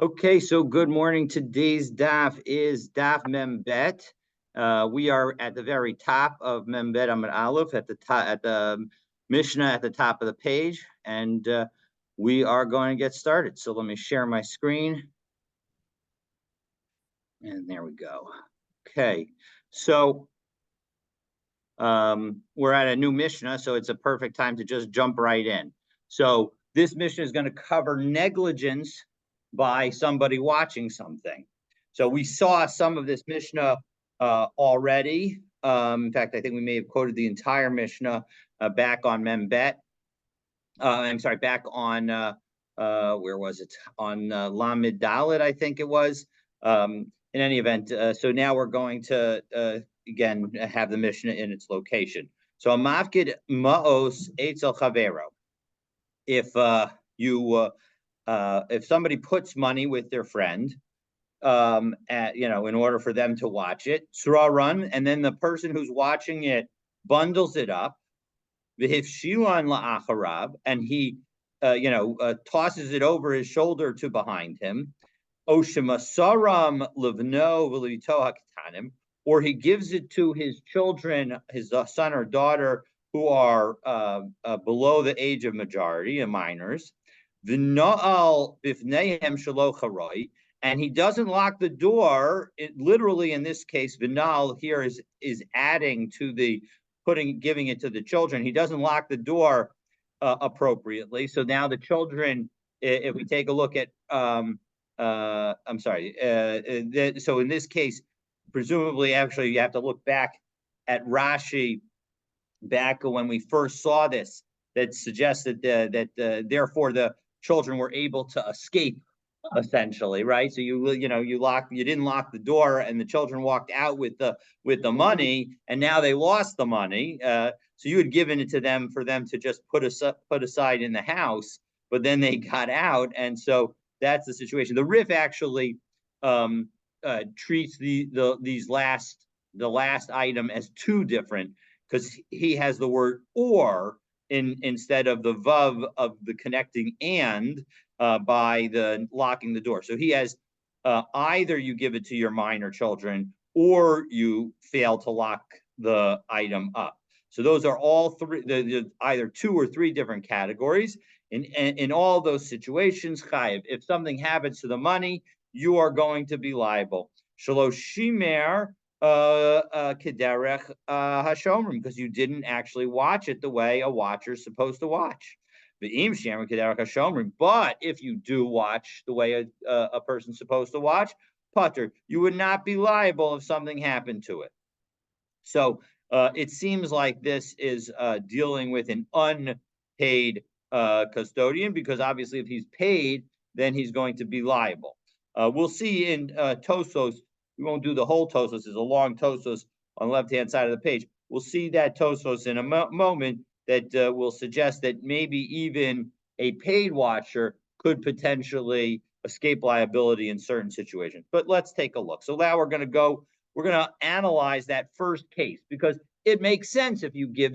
Okay, so good morning. Today's daf is daf Membet. We are at the very top of Membet Amud Aleph at the top at the Mishnah at the top of the page, and we are going to get started. So let me share my screen, and there we go. Okay, so we're at a new Mishnah, so it's a perfect time to just jump right in. So this Mishnah is going to cover negligence by somebody watching something. So we saw some of this Mishnah already. In fact, I think we may have quoted the entire Mishnah back on Membet. I'm sorry, back on where was it? On Lamed Dalet, I think it was. In any event, so now we're going to again have the Mishnah in its location. So a mafkid maos etzel chavero. If if somebody puts money with their friend, in order for them to watch it, surah run, and then the person who's watching it bundles it up, v'hifshilan la'acharab, and he, tosses it over his shoulder to behind him, oshemasaram levno v'lito haktanim, or he gives it to his children, his son or daughter, who are below the age of majority and minors. V'no'al bifnehem shelo charoi, and he doesn't lock the door. Literally, in this case, vinal here is adding to the giving it to the children. He doesn't lock the door appropriately. So now the children, if we take a look at, I'm sorry. So in this case, presumably, actually, you have to look back at Rashi, back when we first saw this, that suggested that therefore the children were able to escape, essentially, right? So you didn't lock the door, and the children walked out with the money, and now they lost the money. So you had given it to them for them to just put aside in the house, but then they got out, and so that's the situation. The Rif actually treats the last item as two different, because he has the word or instead of the vav of the connecting and by the locking the door. So he has either you give it to your minor children or you fail to lock the item up. So those are all three, either two or three different categories. In all those situations, chayiv, if something happens to the money, you are going to be liable. Shalosh shimer kederech hashomrim, because you didn't actually watch it the way a watcher's supposed to watch. But if you do watch the way a person's supposed to watch, putter, you would not be liable if something happened to it. So it seems like this is dealing with an unpaid custodian, because obviously if he's paid, then he's going to be liable. We'll see in Tosos. We won't do the whole Tosos. There's a long Tosos on the left-hand side of the page. We'll see that Tosos in a moment that will suggest that maybe even a paid watcher could potentially escape liability in certain situations. But let's take a look. So now we're going to analyze that first case, because it makes sense if you give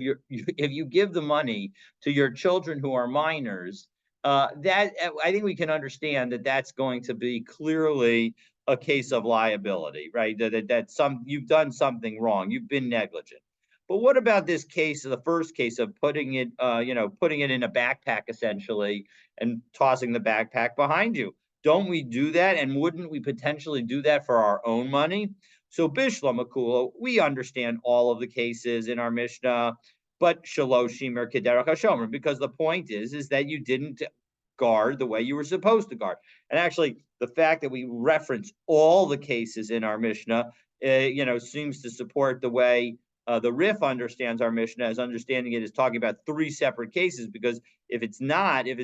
the money to your children who are minors. That I think we can understand that that's going to be clearly a case of liability, right? That you've done something wrong, you've been negligent. But what about this case, the first case of putting it in a backpack essentially and tossing the backpack behind you? Don't we do that? And wouldn't we potentially do that for our own money? So Bishlam Akulo, we understand all of the cases in our Mishnah, but Shaloshim or Kederach HaShomer, because the point is that you didn't guard the way you were supposed to guard. And actually, the fact that we reference all the cases in our Mishnah, seems to support the way the Rif understands our Mishnah, as understanding it is talking about three separate cases, because if it's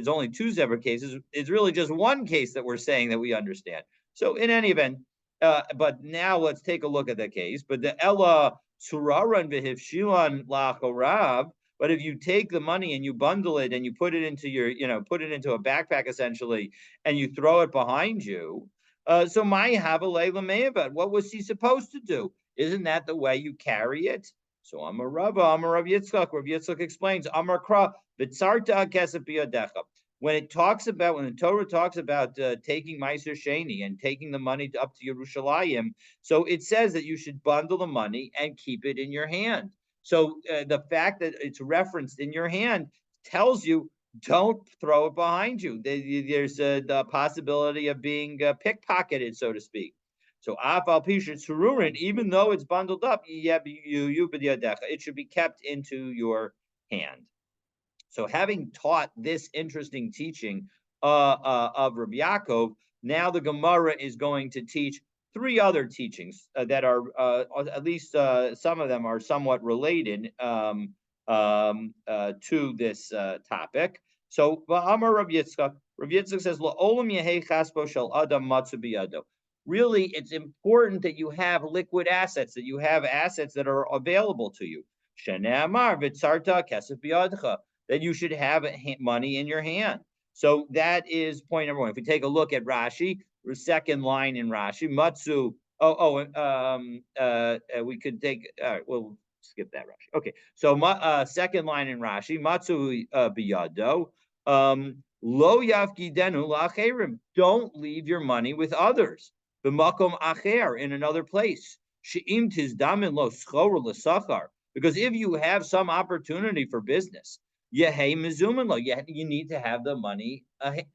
only two separate cases, it's really just one case that we're saying that we understand. So in any event, but now let's take a look at the case. But the Ella Suraran Vihivshilan Lachorab, but if you take the money and you bundle it and you put it into a backpack essentially, and you throw it behind you, so my have a layla, what was he supposed to do? Isn't that the way you carry it? So Amar Rav Yitzchak. Rav Yitzchak explains, Amar Kra, V'tzarta kesef biyadecha. when the Torah talks about taking Meiser Sheni and taking the money up to Yerushalayim, so it says that you should bundle the money and keep it in your hand. So the fact that it's referenced in your hand tells you don't throw it behind you. There's the possibility of being pickpocketed, so to speak. So afal pishat sururin, even though it's bundled up, it should be kept into your hand. So having taught this interesting teaching of Rabbi Yaakov, now the Gemara is going to teach three other teachings that are, at least some of them are somewhat related to this topic. So, Amar Rav Yitzchak says, "La'olam yehei chaspo shel adam matzu biyado." Really, it's important that you have liquid assets, that you have assets that are available to you. Shenei amar v'tzarta kesef biyadcha, that you should have money in your hand. So that is point number one. If we take a look at Rashi, the second line in Rashi, Matsu. We could take. All right, we'll skip that Rashi. Okay, so second line in Rashi, Matsu biyado. Lo yafgidenu la'acherim. Don't leave your money with others. B'makom acher, in another place. She'im tizdamin lo schor l'sachar. Because if you have some opportunity for business, you need to have the money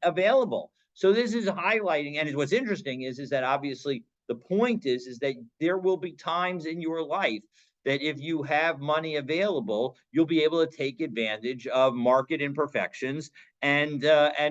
available. So this is highlighting, and what's interesting is that obviously the point is that there will be times in your life that if you have money available, you'll be able to take advantage of market imperfections and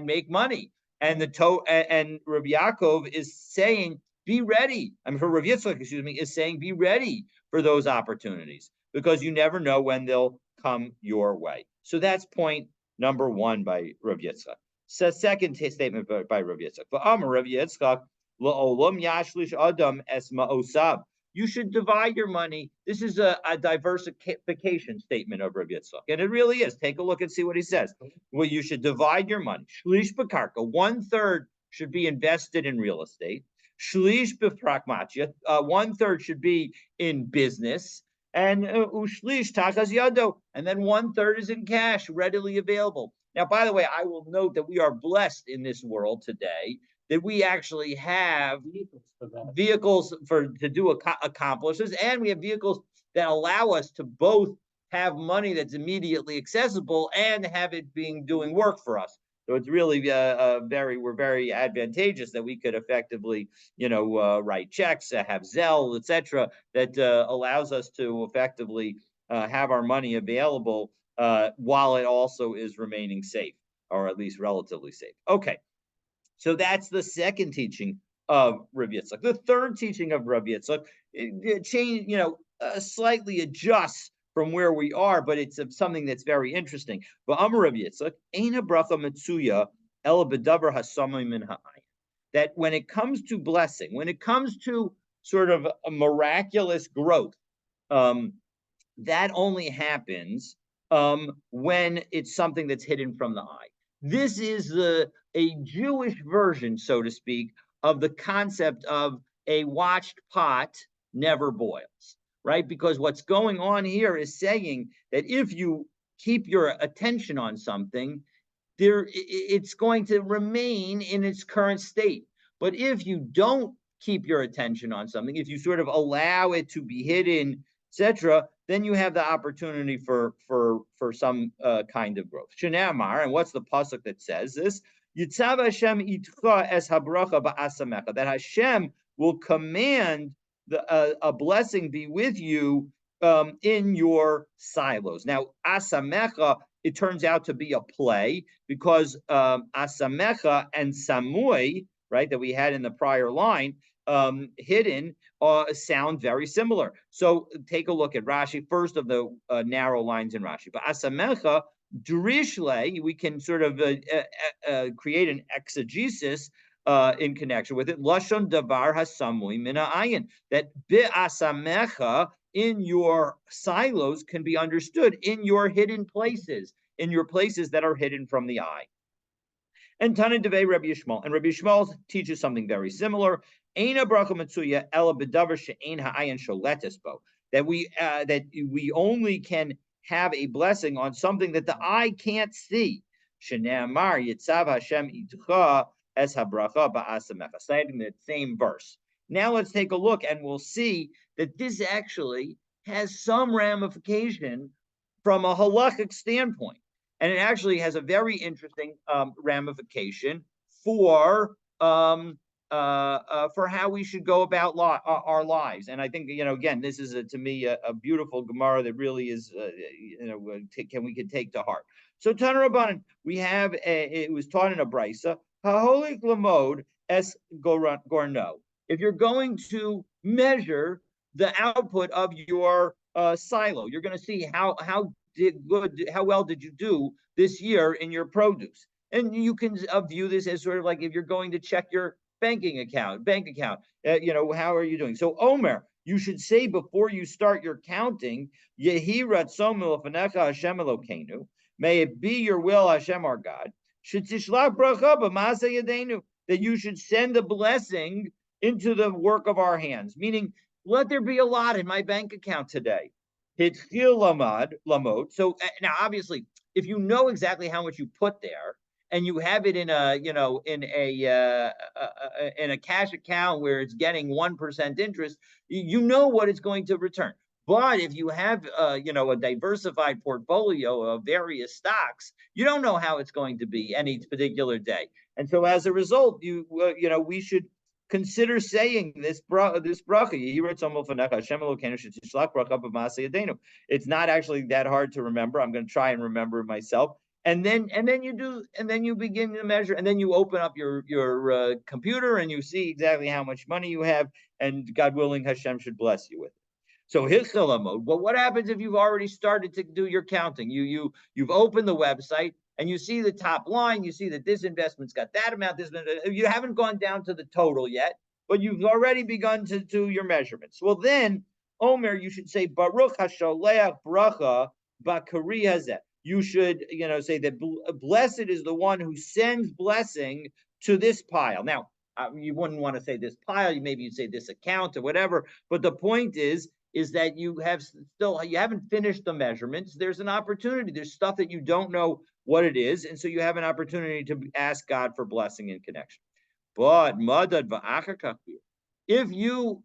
make money. And Rabbi Yaakov is saying, be ready. I mean, for Rav Yitzchak, is saying, be ready for those opportunities, because you never know when they'll come your way. So that's point number one by Rav Yitzchak. So second statement by Rav Yitzchak. Rav Yitzchak, la'olam yashlish adam es ma'osav. You should divide your money. This is a diversification statement of Rav Yitzchak, and it really is. Take a look and see what he says. Well, you should divide your money. Shlish b'karka, 1/3 should be invested in real estate. Shlish b'pragmatia, 1/3 should be in business. And ushlish tachas yado, and then 1/3 is in cash, readily available. Now, by the way, I will note that we are blessed in this world today that we actually have vehicles to do accomplishments, and we have vehicles that allow us to both have money that's immediately accessible and have it doing work for us. So it's really we're very advantageous that we could effectively, write checks, have Zelle, etc., that allows us to effectively have our money available while it also is remaining safe, or at least relatively safe. Okay, so that's the second teaching of Rav Yitzchak. The third teaching of Rav Yitzchak, slightly adjusts from where we are, but it's something that's very interesting. But Amar Rav Yitzchak, Eina bracha Metzia el bedavar hasamim min ha'ayin. That when it comes to blessing, when it comes to sort of a miraculous growth, that only happens when it's something that's hidden from the eye. This is a Jewish version, so to speak, of the concept of a watched pot never boils, right? Because what's going on here is saying that if you keep your attention on something, it's going to remain in its current state. But if you don't keep your attention on something, if you sort of allow it to be hidden, etc., then you have the opportunity for some kind of growth. Shenamar, and what's the pasuk that says this? Yitzav Hashem itcha es habracha ba'asamecha, that Hashem will command a blessing be with you in your silos. Now, asamecha, it turns out to be a play, because asamecha and samui, right, that we had in the prior line, hidden, sound very similar. So take a look at Rashi, first of the narrow lines in Rashi. But asamecha, Durishle, we can sort of create an exegesis in connection with it. Lashon davar hasamui min ha'ayin, that bi'asamecha, in your silos, can be understood in your hidden places, in your places that are hidden from the eye. And Tana Devei Rabbi Yishmael, and Rabbi Yishmael teaches something very similar. Eina bracha metzuya ela bedavar she'ein ha'ayin sholetes bo, that we only can have a blessing on something that the eye can't see. Shene'amar Yitzav Hashem Itcha Es Habracha Ba'asamecha, citing that same verse. Now let's take a look, and we'll see that this actually has some ramification from a halachic standpoint. And it actually has a very interesting ramification for how we should go about our lives. And I think, again, this is to me a beautiful Gemara that really is, we can take to heart. So Tana Rabbanan, we have it was taught in a brisa, haholik lamod es gorno. If you're going to measure the output of your silo, you're going to see how well did you do this year in your produce. And you can view this as sort of like if you're going to check your bank account, how are you doing? So Omer, you should say before you start your counting, Yehi ratzon milafnecha Hashem Elokeinu, may it be your will, Hashem our God, shetishlach bracha b'maaseh yadeinu, that you should send a blessing into the work of our hands, meaning let there be a lot in my bank account today. Hitchil lamod. So now, obviously, if you know exactly how much you put there, and you have it in a cash account where it's getting 1% interest, you know what it's going to return. But if you have a diversified portfolio of various stocks, you don't know how it's going to be any particular day. And so as a result, we should consider saying this bracha. It's not actually that hard to remember. I'm going to try and remember it myself. And then you begin to measure, and then you open up your computer and you see exactly how much money you have, and God willing, Hashem should bless you with it. So Hichalamod. Well, what happens if you've already started to do your counting? You've opened the website and you see the top line. You see that this investment's got that amount. You haven't gone down to the total yet, but you've already begun to do your measurements. Well, then Omer, you should say Baruch Hasholeach Bracha Bakari Hazeh. You should, say that blessed is the one who sends blessing to this pile. Now, you wouldn't want to say this pile. Maybe you'd say this account or whatever. But the point is that you haven't finished the measurements. There's an opportunity. There's stuff that you don't know what it is, and so you have an opportunity to ask God for blessing and connection. But if you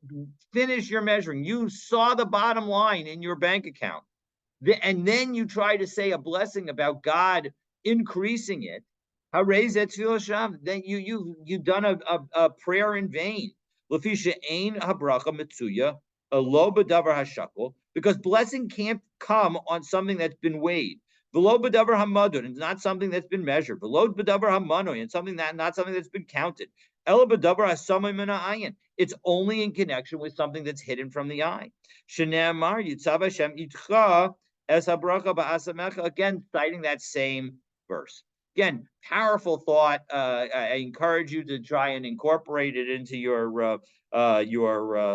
finish your measuring, you saw the bottom line in your bank account, and then you try to say a blessing about God increasing it, then you've done a prayer in vain. Because blessing can't come on something that's been weighed. It's not something that's been measured. And something not something that's been counted. It's only in connection with something that's hidden from the eye. Again, citing that same verse. Again, powerful thought. I encourage you to try and incorporate it into your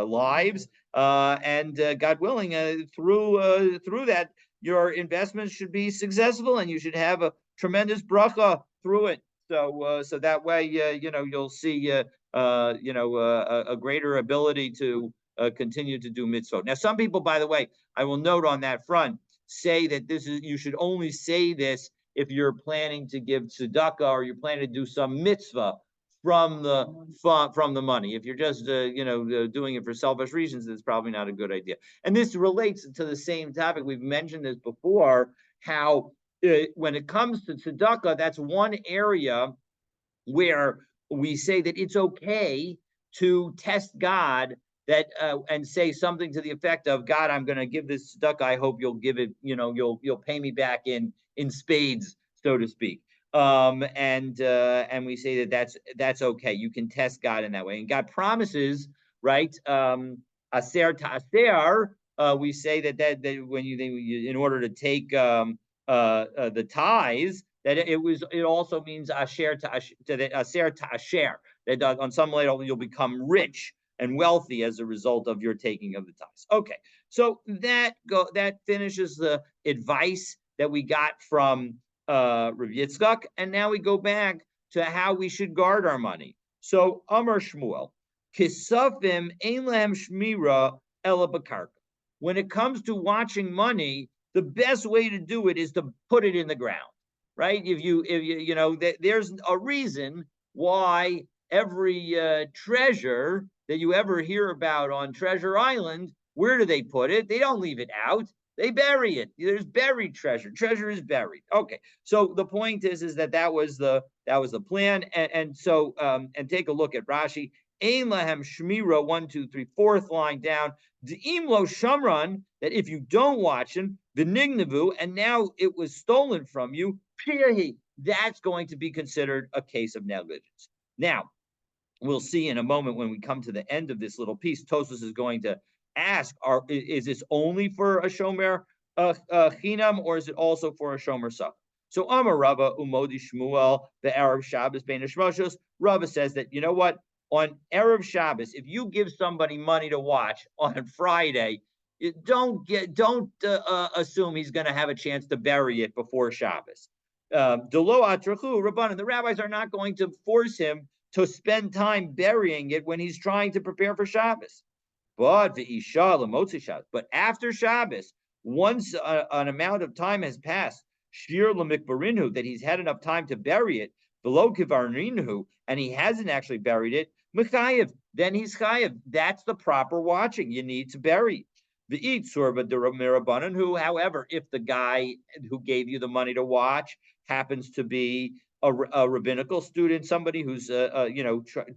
lives, and God willing, through that, your investments should be successful, and you should have a tremendous bracha through it. So that way, you'll see, a greater ability to continue to do mitzvot. Now, some people, by the way, I will note on that front, say that you should only say this if you're planning to give tzedakah or you're planning to do some mitzvah from the money. If you're just doing it for selfish reasons, it's probably not a good idea. And this relates to the same topic. We've mentioned this before, how when it comes to tzedakah, that's one area where we say that it's okay to test God, that and say something to the effect of, God, I'm going to give this tzedakah. I hope you'll give it, you'll pay me back in spades, so to speak. And we say that that's okay. You can test God in that way. And God promises, right? Aser ta'aser. We say that when you in order to take the tithes, that it also means aser ta'asher. That on some level you'll become rich and wealthy as a result of your taking of the tithes. Okay, so that finishes the advice that we got from Rav Yitzchak, and now we go back to how we should guard our money. So Amar Shmuel, Kisafim ein lehem shmira ela b'karka. When it comes to watching money, the best way to do it is to put it in the ground, right? There's a reason why every treasure that you ever hear about on Treasure Island, where do they put it? They don't leave it out. They bury it. There's buried treasure. Treasure is buried. Okay. So the point is that was the plan. And take a look at Rashi. Ein lahem shmira, 1, 2, 3, fourth line down. De'im lo shamran, that if you don't watch him, the nignavu, and now it was stolen from you, that's going to be considered a case of negligence. Now, we'll see in a moment when we come to the end of this little piece, Tosfos is going to ask, is this only for a shomer chinam, or is it also for a shomer sach? So Amar Rava Umodi Shmuel, the Arab Shabbos Bein Hashmashos, Rava says that, you know what? On Arab Shabbos, if you give somebody money to watch on Friday, don't assume he's going to have a chance to bury it before Shabbos. Delo atrachu Rabbanan, the rabbis are not going to force him to spend time burying it when he's trying to prepare for Shabbos. But after Shabbos, once an amount of time has passed, shir lemikbarinhu, that he's had enough time to bury it, below kivarninhu, and he hasn't actually buried it, mechayev, then he's chayev. That's the proper watching. You need to bury the eat sorba de mirabanan, who, however, if the guy who gave you the money to watch happens to be a rabbinical student, somebody who's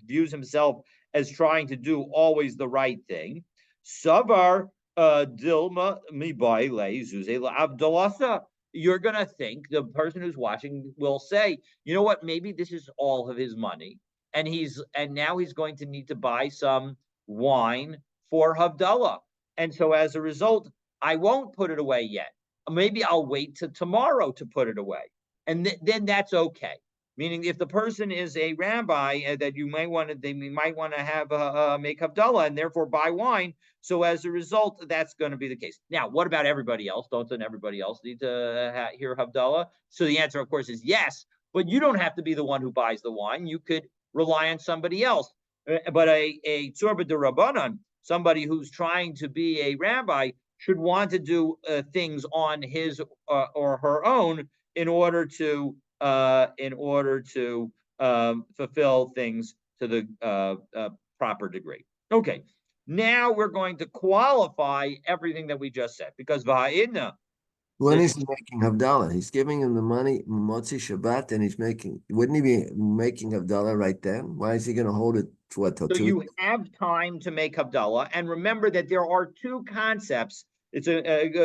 views himself as trying to do always the right thing. Savar dilma mibaile zuzela abdalasa. You're gonna think the person who's watching will say, you know what? Maybe this is all of his money, and now he's going to need to buy some wine for Havdalah, and so as a result, I won't put it away yet. Maybe I'll wait till tomorrow to put it away, and then that's okay. Meaning, if the person is a rabbi that they might want to have make Havdalah and therefore buy wine. So as a result, that's going to be the case. Now, what about everybody else? Don't everybody else need to hear Havdalah? So the answer, of course, is yes. But you don't have to be the one who buys the wine. You could rely on somebody else. But a tzorba de rabbanan, somebody who's trying to be a rabbi, should want to do things on his or her own in order to fulfill things to the proper degree. Okay, now we're going to qualify everything that we just said, because va'idna. When is he making Havdalah? He's giving him the money, Motzi Shabbat, and wouldn't he be making Havdalah right then? Why is he going to hold it to what? So you have time to make Havdalah, and remember that there are two concepts. It's an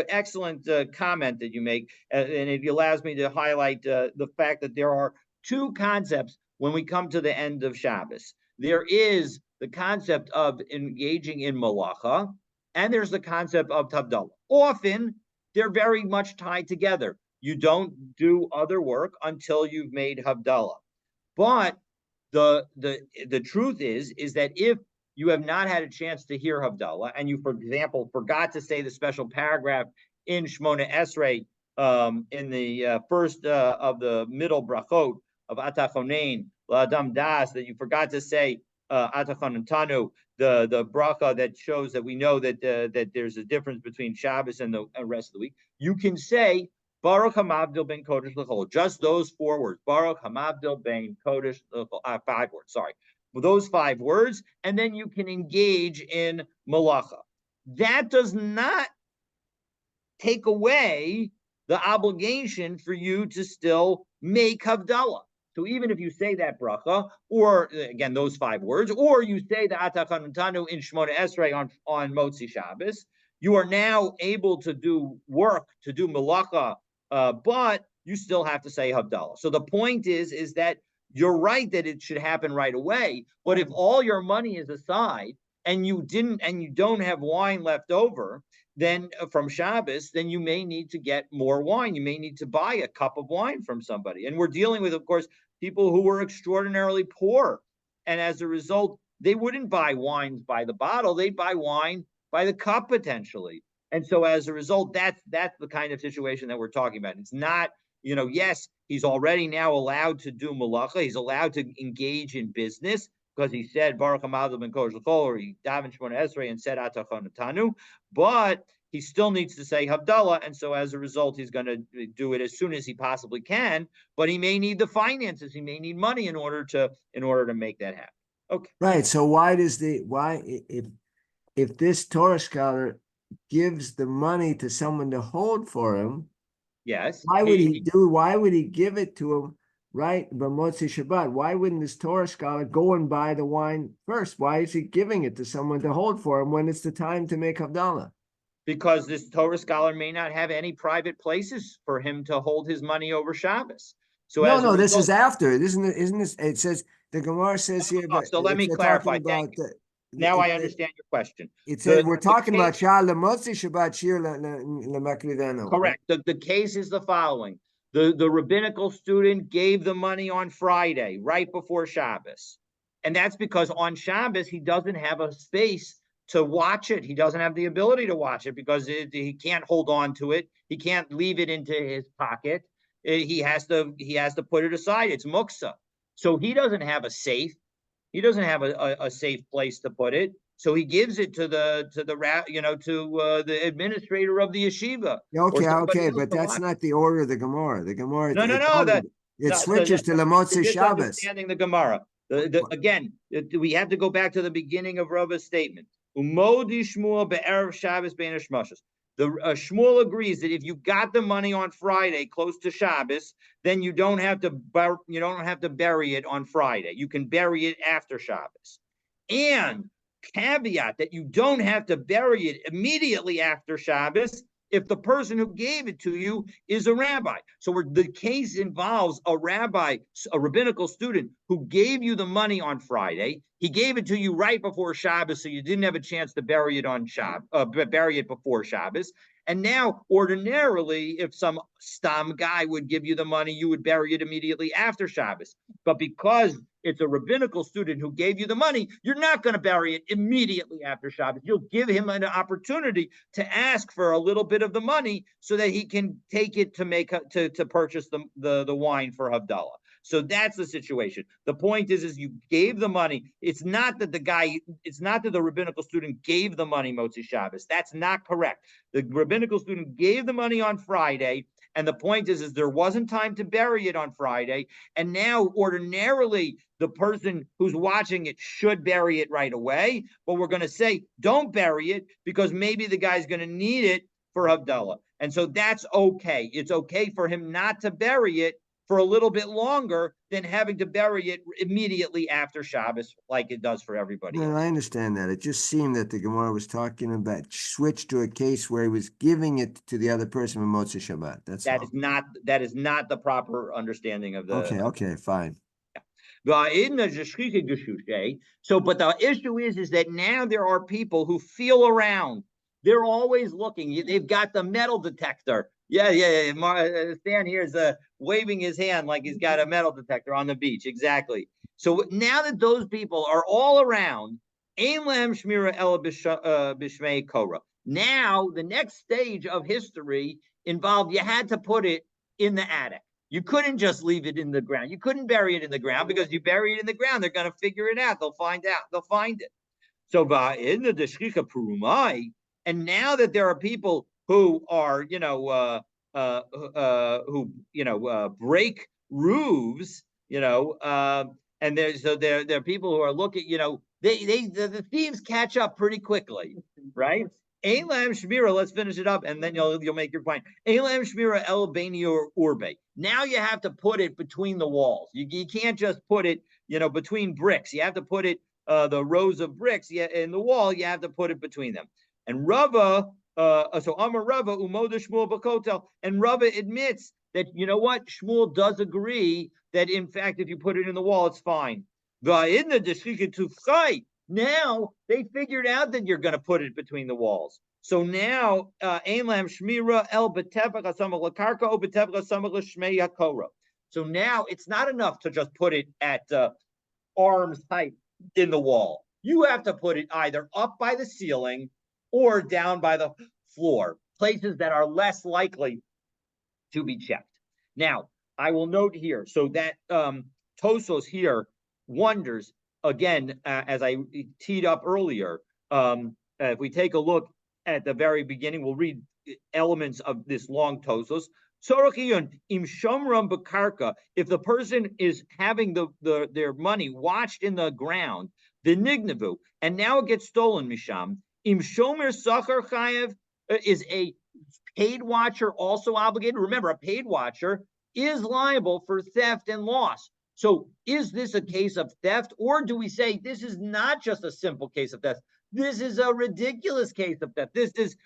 excellent comment that you make, and it allows me to highlight the fact that there are two concepts when we come to the end of Shabbos. There is the concept of engaging in malacha, and there's the concept of Havdalah. Often, they're very much tied together. You don't do other work until you've made Havdalah. But the truth is that if you have not had a chance to hear Havdalah, and you, for example, forgot to say the special paragraph in Shmona Esrei, in the first of the middle brachot of Atachonein, La'adam Das, that you forgot to say Atachonantanu, the bracha that shows that we know that there's a difference between Shabbos and the rest of the week, you can say Baruch Hamavdil ben Kodesh L'chol. Just those 4 words. Baruch Hamavdil ben Kodesh L'chol. 5 words, sorry. With those 5 words, and then you can engage in malacha. That does not take away the obligation for you to still make Havdalah. So even if you say that bracha, or again, those 5 words, or you say the Atachanutanu in Shmona Esrei on Motzi Shabbos, you are now able to do work, to do malacha, but you still have to say Havdalah. So the point is that you're right that it should happen right away. But if all your money is aside and you don't have wine left over, then from Shabbos, then you may need to get more wine. You may need to buy a cup of wine from somebody. And we're dealing with, of course, people who were extraordinarily poor. And as a result, they wouldn't buy wines by the bottle. They'd buy wine by the cup potentially. And so as a result, that's the kind of situation that we're talking about. It's not, yes, he's already now allowed to do malacha. He's allowed to engage in business because he said Baruch Hamavdil ben Kodesh L'chol, or he davened Shmona Esrei and said Atachonatanu. But he still needs to say Havdalah. And so as a result, he's going to do it as soon as he possibly can, but he may need the finances. He may need money in order to make that happen. Okay. Right. So why if this Torah scholar gives the money to someone to hold for him, Yes. why would he give it to him right b'motzi Shabbat? Why wouldn't this Torah scholar go and buy the wine first? Why is he giving it to someone to hold for him when it's the time to make Havdalah? Because this Torah scholar may not have any private places for him to hold his money over Shabbos. So No, this is after. Isn't this? It says the Gemara says here, but so let me clarify. Thank you. Now I understand your question. It says we're talking about Shah Lemotzi Shabbat Shir Lemakriveno. Correct. The case is the following. The rabbinical student gave the money on Friday, right before Shabbos. And that's because on Shabbos, he doesn't have a space to watch it. He doesn't have the ability to watch it because he can't hold on to it. He can't leave it into his pocket. He has to put it aside. It's muksa. So he doesn't have a safe. He doesn't have a safe place to put it. So he gives it to the administrator of the yeshiva. Okay, but that's not the order of the Gemara. The Gemara, it switches to Lemotzi Shabbos. Understanding the Gemara. Again, we have to go back to the beginning of Rava's statement. Umodi Shmuel be'erev Shabbos be'enesh Moshes. The Shmuel agrees that if you got the money on Friday close to Shabbos, then you don't have to bury it on Friday. You can bury it after Shabbos. And caveat that you don't have to bury it immediately after Shabbos if the person who gave it to you is a rabbi. So the case involves a rabbi, a rabbinical student who gave you the money on Friday. He gave it to you right before Shabbos, so you didn't have a chance to bury it on bury it before Shabbos. And now, ordinarily, if some stam guy would give you the money, you would bury it immediately after Shabbos. But because it's a rabbinical student who gave you the money, you're not going to bury it immediately after Shabbos. You'll give him an opportunity to ask for a little bit of the money so that he can take it to purchase the wine for Havdalah. So that's the situation. The point is you gave the money. It's not that the rabbinical student gave the money Motzi Shabbos. That's not correct. The rabbinical student gave the money on Friday, and the point is there wasn't time to bury it on Friday. And now, ordinarily, the person who's watching it should bury it right away. But we're going to say, don't bury it because maybe the guy's going to need it for Havdalah. And so that's okay. It's okay for him not to bury it for a little bit longer than having to bury it immediately after Shabbos, like it does for everybody else. I understand that. It just seemed that the Gemara was talking about switch to a case where he was giving it to the other person with Motzei Shabbat. That is not the proper understanding of the. Okay, fine. So, but the issue is that now there are people who feel around. They're always looking. They've got the metal detector. Yeah. Stan here is waving his hand like he's got a metal detector on the beach. Exactly. So now that those people are all around, Ein Lahem Shmira Ela B'Shmei Korah. Now the next stage of history involved you had to put it in the attic. You couldn't just leave it in the ground. You couldn't bury it in the ground because you bury it in the ground, they're going to figure it out. They'll find it. So in the Deshchicha Purumai, and now that there are people who are, break roofs, and there are people who are looking, the thieves catch up pretty quickly, right? Ein Lahem Shmira, let's finish it up, and then you'll make your point. Ein Lahem Shmira El Beini Urbe. Now you have to put it between the walls. You can't just put it, between bricks. You have to put it the rows of bricks in the wall. You have to put it between them. And Rava, so Amar Rava Umoda Shmuel Bakotel, and Rava admits that Shmuel does agree that in fact if you put it in the wall, it's fine. Now they figured out that you're going to put it between the walls. So now, Ein Lahem Shmira El B'Tevach HaSamach L'Karka O B'Tevach HaSamach L'Shmei HaKorah. So now it's not enough to just put it at arm's height in the wall. You have to put it either up by the ceiling or down by the floor, places that are less likely to be checked. Now, I will note here, so that Tosos here wonders, again, as I teed up earlier, if we take a look at the very beginning. We'll read elements of this long Tosos. Sorachiyun im shomram bekarka. If the person is having their money watched in the ground, the nignavu, and now it gets stolen, misham im shomer sachar chayev, is a paid watcher also obligated? Remember, a paid watcher is liable for theft and loss. So is this a case of theft, or do we say this is not just a simple case of theft? This is a ridiculous case of theft. This is,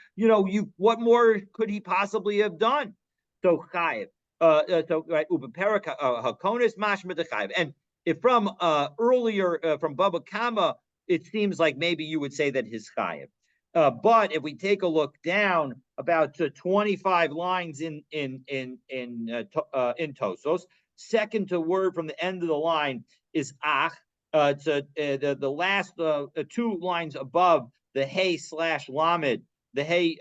what more could he possibly have done? So chayiv. So right, ubeperak hakonis mashma dechayiv. And if from earlier from Bava Kama, it seems like maybe you would say that his chayiv. But if we take a look down about 25 lines in Tosos, second to word from the end of the line is ach. It's the last 2 lines above the hey / lamed, the hey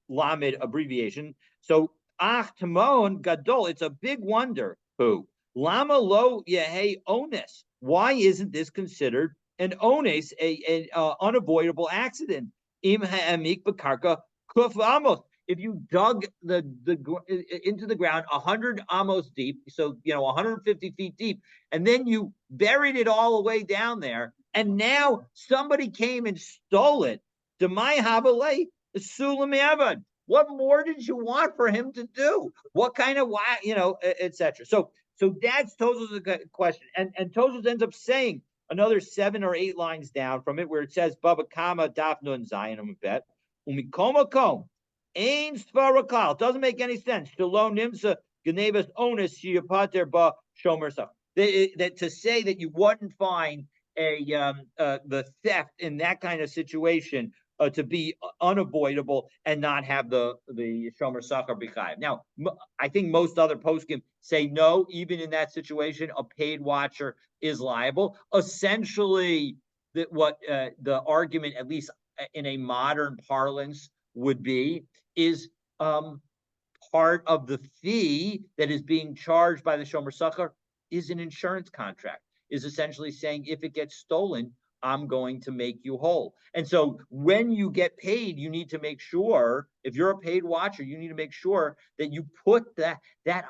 lamed abbreviation. So ach tamon gadol. It's a big wonder. Who lama lo yehei ones? Why isn't this considered an ones, an unavoidable accident? Im ha'amik b'karka kuf amos. If you dug into the ground 100 amos deep, so 150 feet deep, and then you buried it all the way down there, and now somebody came and stole it, demai habalei sulam evad. What more did you want for him to do? What kind of etc. So that's Tosos' question, and Tosos ends up saying another 7 or 8 lines down from it, where it says Bava Kama Daf Nun Zayin Bet Umikomakom Ain Svarakal. It doesn't make any sense. Shalom Nimsa Genevas Onus Shiapater Ba Shomer Sach. That to say that you wouldn't find the theft in that kind of situation to be unavoidable and not have the Shomer Sachar B'chayev. Now, I think most other poskim say no, even in that situation, a paid watcher is liable. Essentially, what the argument, at least in a modern parlance, would be is part of the fee that is being charged by the Shomer Sachar is an insurance contract, is essentially saying if it gets stolen, I'm going to make you whole. And so when you get paid, you need to make sure, if you're a paid watcher, you need to make sure that you put that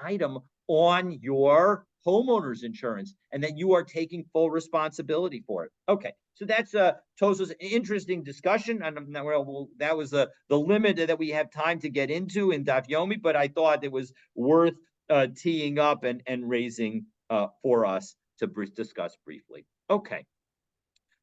item on your homeowner's insurance and that you are taking full responsibility for it. Okay, so that's Tosos' interesting discussion. And that was the limit that we have time to get into in Daf Yomi, but I thought it was worth teeing up and raising for us to discuss briefly. Okay.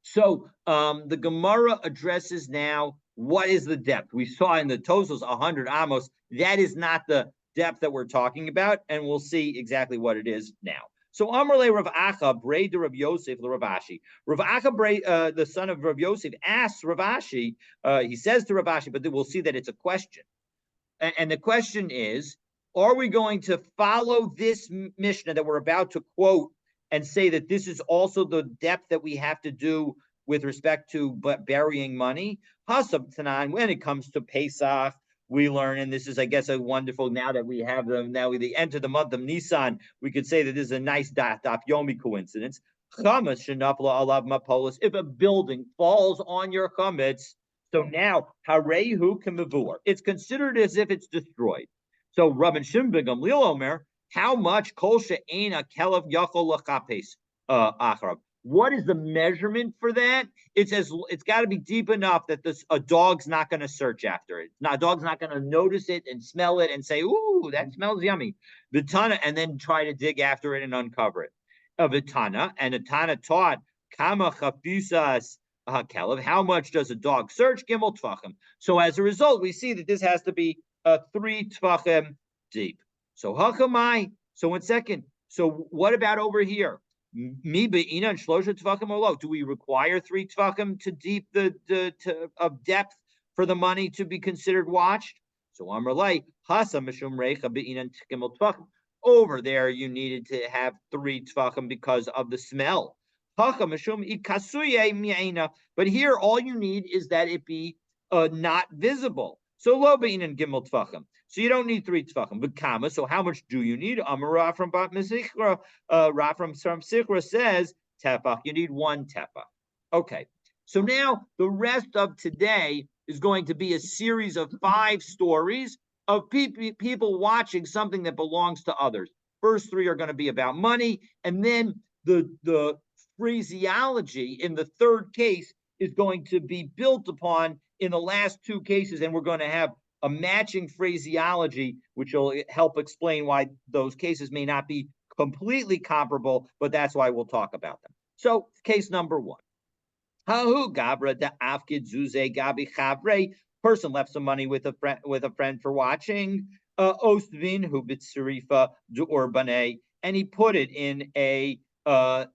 So the Gemara addresses now what is the depth. We saw in the Tosos 100 amos. That is not the depth that we're talking about, and we'll see exactly what it is now. So Amrle Rav Acha braid the Rav Yosef the Rav Ashi. Rav Acha, the son of Rav Yosef, asks Rav Ashi. He says to Rav Ashi, but we'll see that it's a question, and the question is: are we going to follow this Mishnah that we're about to quote and say that this is also the depth that we have to do with respect to burying money? Hasab Tanan, when it comes to Pesach, we learn, and this is, I guess, a wonderful, now that we have them, now we enter the month of Nisan, we could say that this is a nice Daf Yomi coincidence. Chametz shenafla alav mapolis. If a building falls on your chametz, so now harehu kemavur, it's considered as if it's destroyed. So Rabban Shimon ben Gamliel Omer, how much kol she'ein a kelev yachol lachapes acharav? What is the measurement for that? It says it's got to be deep enough that a dog's not going to search after it. A dog's not going to notice it and smell it and say, "Ooh, that smells yummy." Vitana, and then try to dig after it and uncover it. Vitana, and the Tana taught kama chafusas kelev. How much does a dog search? Gimel tvachim. So as a result, we see that this has to be 3 tvachim deep. So hachamai. So 1 second. So what about over here? Mi be'ina and shlosha tvachim olo. Do we require 3 tvachim to deep of depth for the money to be considered watched? So Amrlai hasa mishum reicha be'ina tikimel tvachim. Over there, you needed to have 3 tvachim because of the smell. Hacha mishum ikasuye mi'ina. But here, all you need is that it be not visible. So lo be'inan gimel tvachim. So you don't need 3 tvachim. But kama. So how much do you need? Amar from Bat Mesichra, Ra from Sichra says tefach. You need 1 tefach. Okay. So now the rest of today is going to be a series of 5 stories of people watching something that belongs to others. First 3 are going to be about money, and then the phraseology in the third case is going to be built upon in the last 2 cases, and we're going to have a matching phraseology, which will help explain why those cases may not be completely comparable, but that's why we'll talk about them. So, case number 1. Hahu gabra da afkid zuze gabi chavre. Person left some money with a friend for watching. Ostvin hu bitsarifa du urbane, and he put it in a hut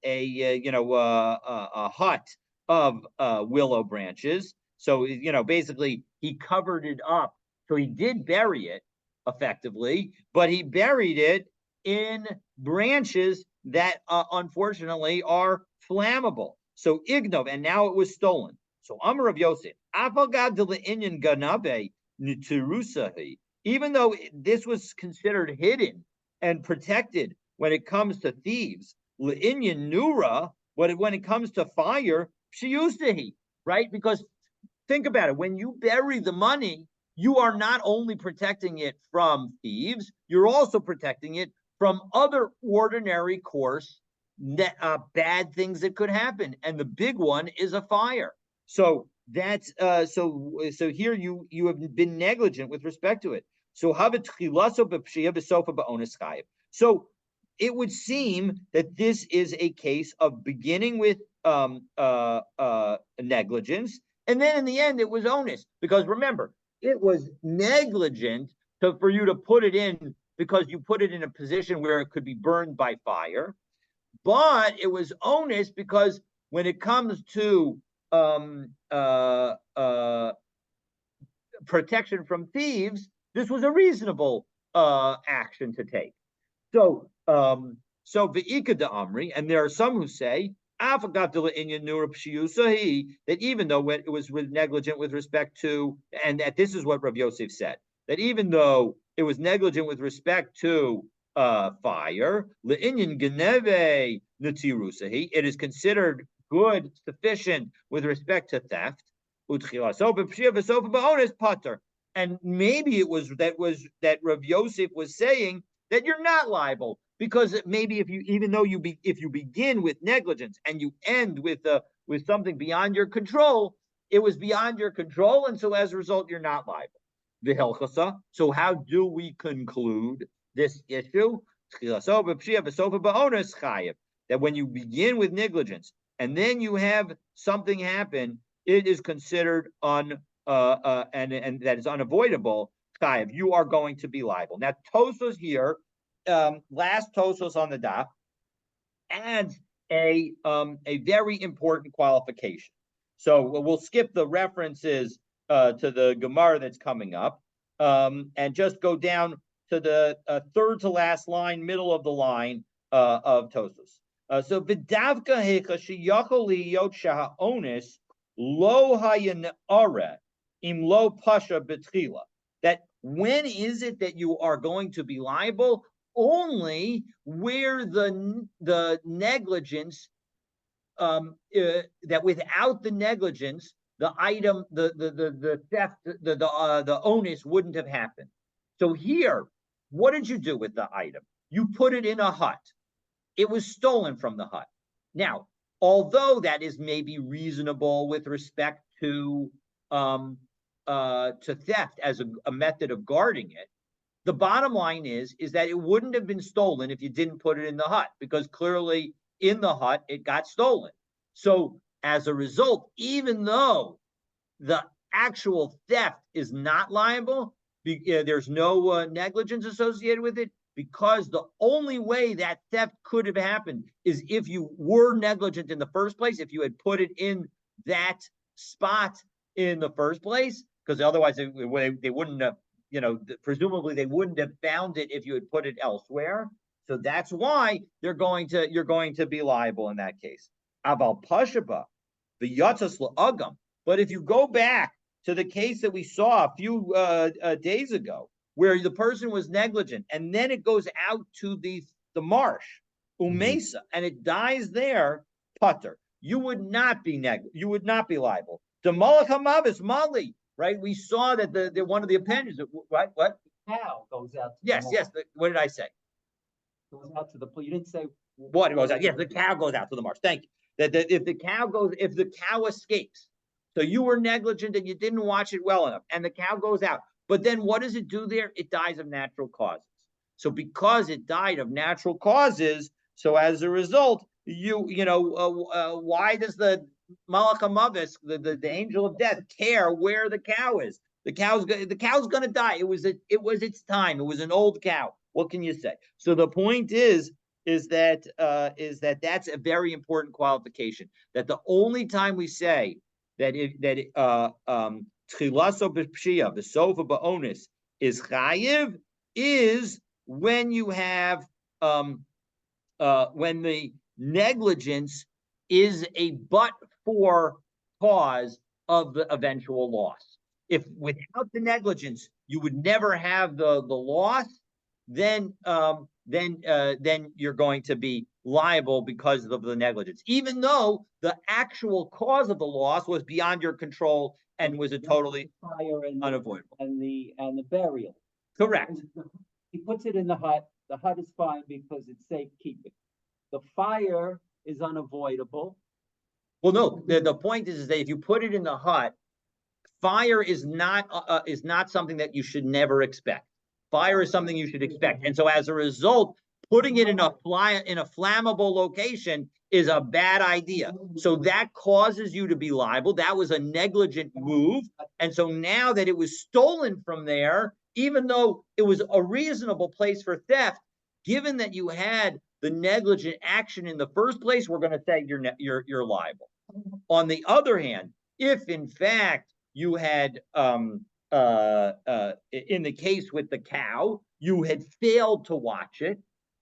of willow branches. So basically he covered it up. So he did bury it effectively, but he buried it in branches that unfortunately are flammable. So Ignov, and now it was stolen. So Amar of Yosef, even though this was considered hidden and protected when it comes to thieves, Le'inyan Nura, when it comes to fire, Shiyustahi, right? Because think about it, when you bury the money, you are not only protecting it from thieves, you're also protecting it from other ordinary course bad things that could happen, and the big one is a fire. So that's so here you have been negligent with respect to it. So so it would seem that this is a case of beginning with negligence, and then in the end it was onus, because remember, it was negligent for you to put it in because you put it in a position where it could be burned by fire. But it was onus because when it comes to protection from thieves, this was a reasonable action to take. So Ve'ika de Amri, and there are some who say that even though it was negligent with respect to, and that this is what Rav Yosef said, that even though it was negligent with respect to fire, it is considered good, sufficient with respect to theft. And maybe it was that Rav Yosef was saying that you're not liable, because maybe if you begin with negligence and you end with something beyond your control, it was beyond your control, and so as a result you're not liable. The So how do we conclude this issue? That when you begin with negligence and then you have something happen, it is considered and that is unavoidable. You are going to be liable. Now Tosos here, last Tosos on the daf, adds a very important qualification. So we'll skip the references to the Gemara that's coming up, and just go down to the third to last line, middle of the line of Tosos. So v'davka hecha sheyachol liyot shaha'onis lo hayanara im lo pasha betchila. That when is it that you are going to be liable? Only where the negligence, that without the negligence, the item, the theft, the onus wouldn't have happened. So here, what did you do with the item? You put it in a hut. It was stolen from the hut. Now, although that is maybe reasonable with respect to theft as a method of guarding it, the bottom line is that it wouldn't have been stolen if you didn't put it in the hut, because clearly in the hut it got stolen. So as a result, even though the actual theft is not liable, there's no negligence associated with it, because the only way that theft could have happened is if you were negligent in the first place, if you had put it in that spot in the first place, because otherwise they wouldn't have, presumably they wouldn't have found it if you had put it elsewhere. So that's why you're going to be liable in that case. Aval pashaba, the yatzas la'agam. But if you go back to the case that we saw a few days ago, where the person was negligent, and then it goes out to the marsh, umesa, and it dies there, putter. you would not be liable. The Malach Hamavis Mali, right? We saw that the one of the opinions, right? What? Cow goes out. Yes. What did I say? Goes out to the. You didn't say what goes out. Yes, the cow goes out to the marsh. Thank you. That if the cow escapes, so you were negligent and you didn't watch it well enough, and the cow goes out. But then what does it do there? It dies of natural causes. So because it died of natural causes, so as a result, why does the Malach HaMavis, the angel of death, care where the cow is? The cow's going to die. It was its time. It was an old cow. What can you say? So the point is that that's a very important qualification. That the only time we say that Tchilaso b'pshia v'sofa ba'onis is chayiv is when you have when the negligence is a but-for cause of the eventual loss. If without the negligence you would never have the loss, then you're going to be liable because of the negligence, even though the actual cause of the loss was beyond your control and was a totally fire and unavoidable. And the burial. Correct. He puts it in the hut. The hut is fine because it's safekeeping. The fire is unavoidable. Well, no. The point is that if you put it in the hut, fire is not something that you should never expect. Fire is something you should expect, and so as a result, putting it in a flammable location is a bad idea. So that causes you to be liable. That was a negligent move, and so now that it was stolen from there, even though it was a reasonable place for theft, given that you had the negligent action in the first place, we're going to say you're liable. On the other hand, if in fact you had in the case with the cow, you had failed to watch it,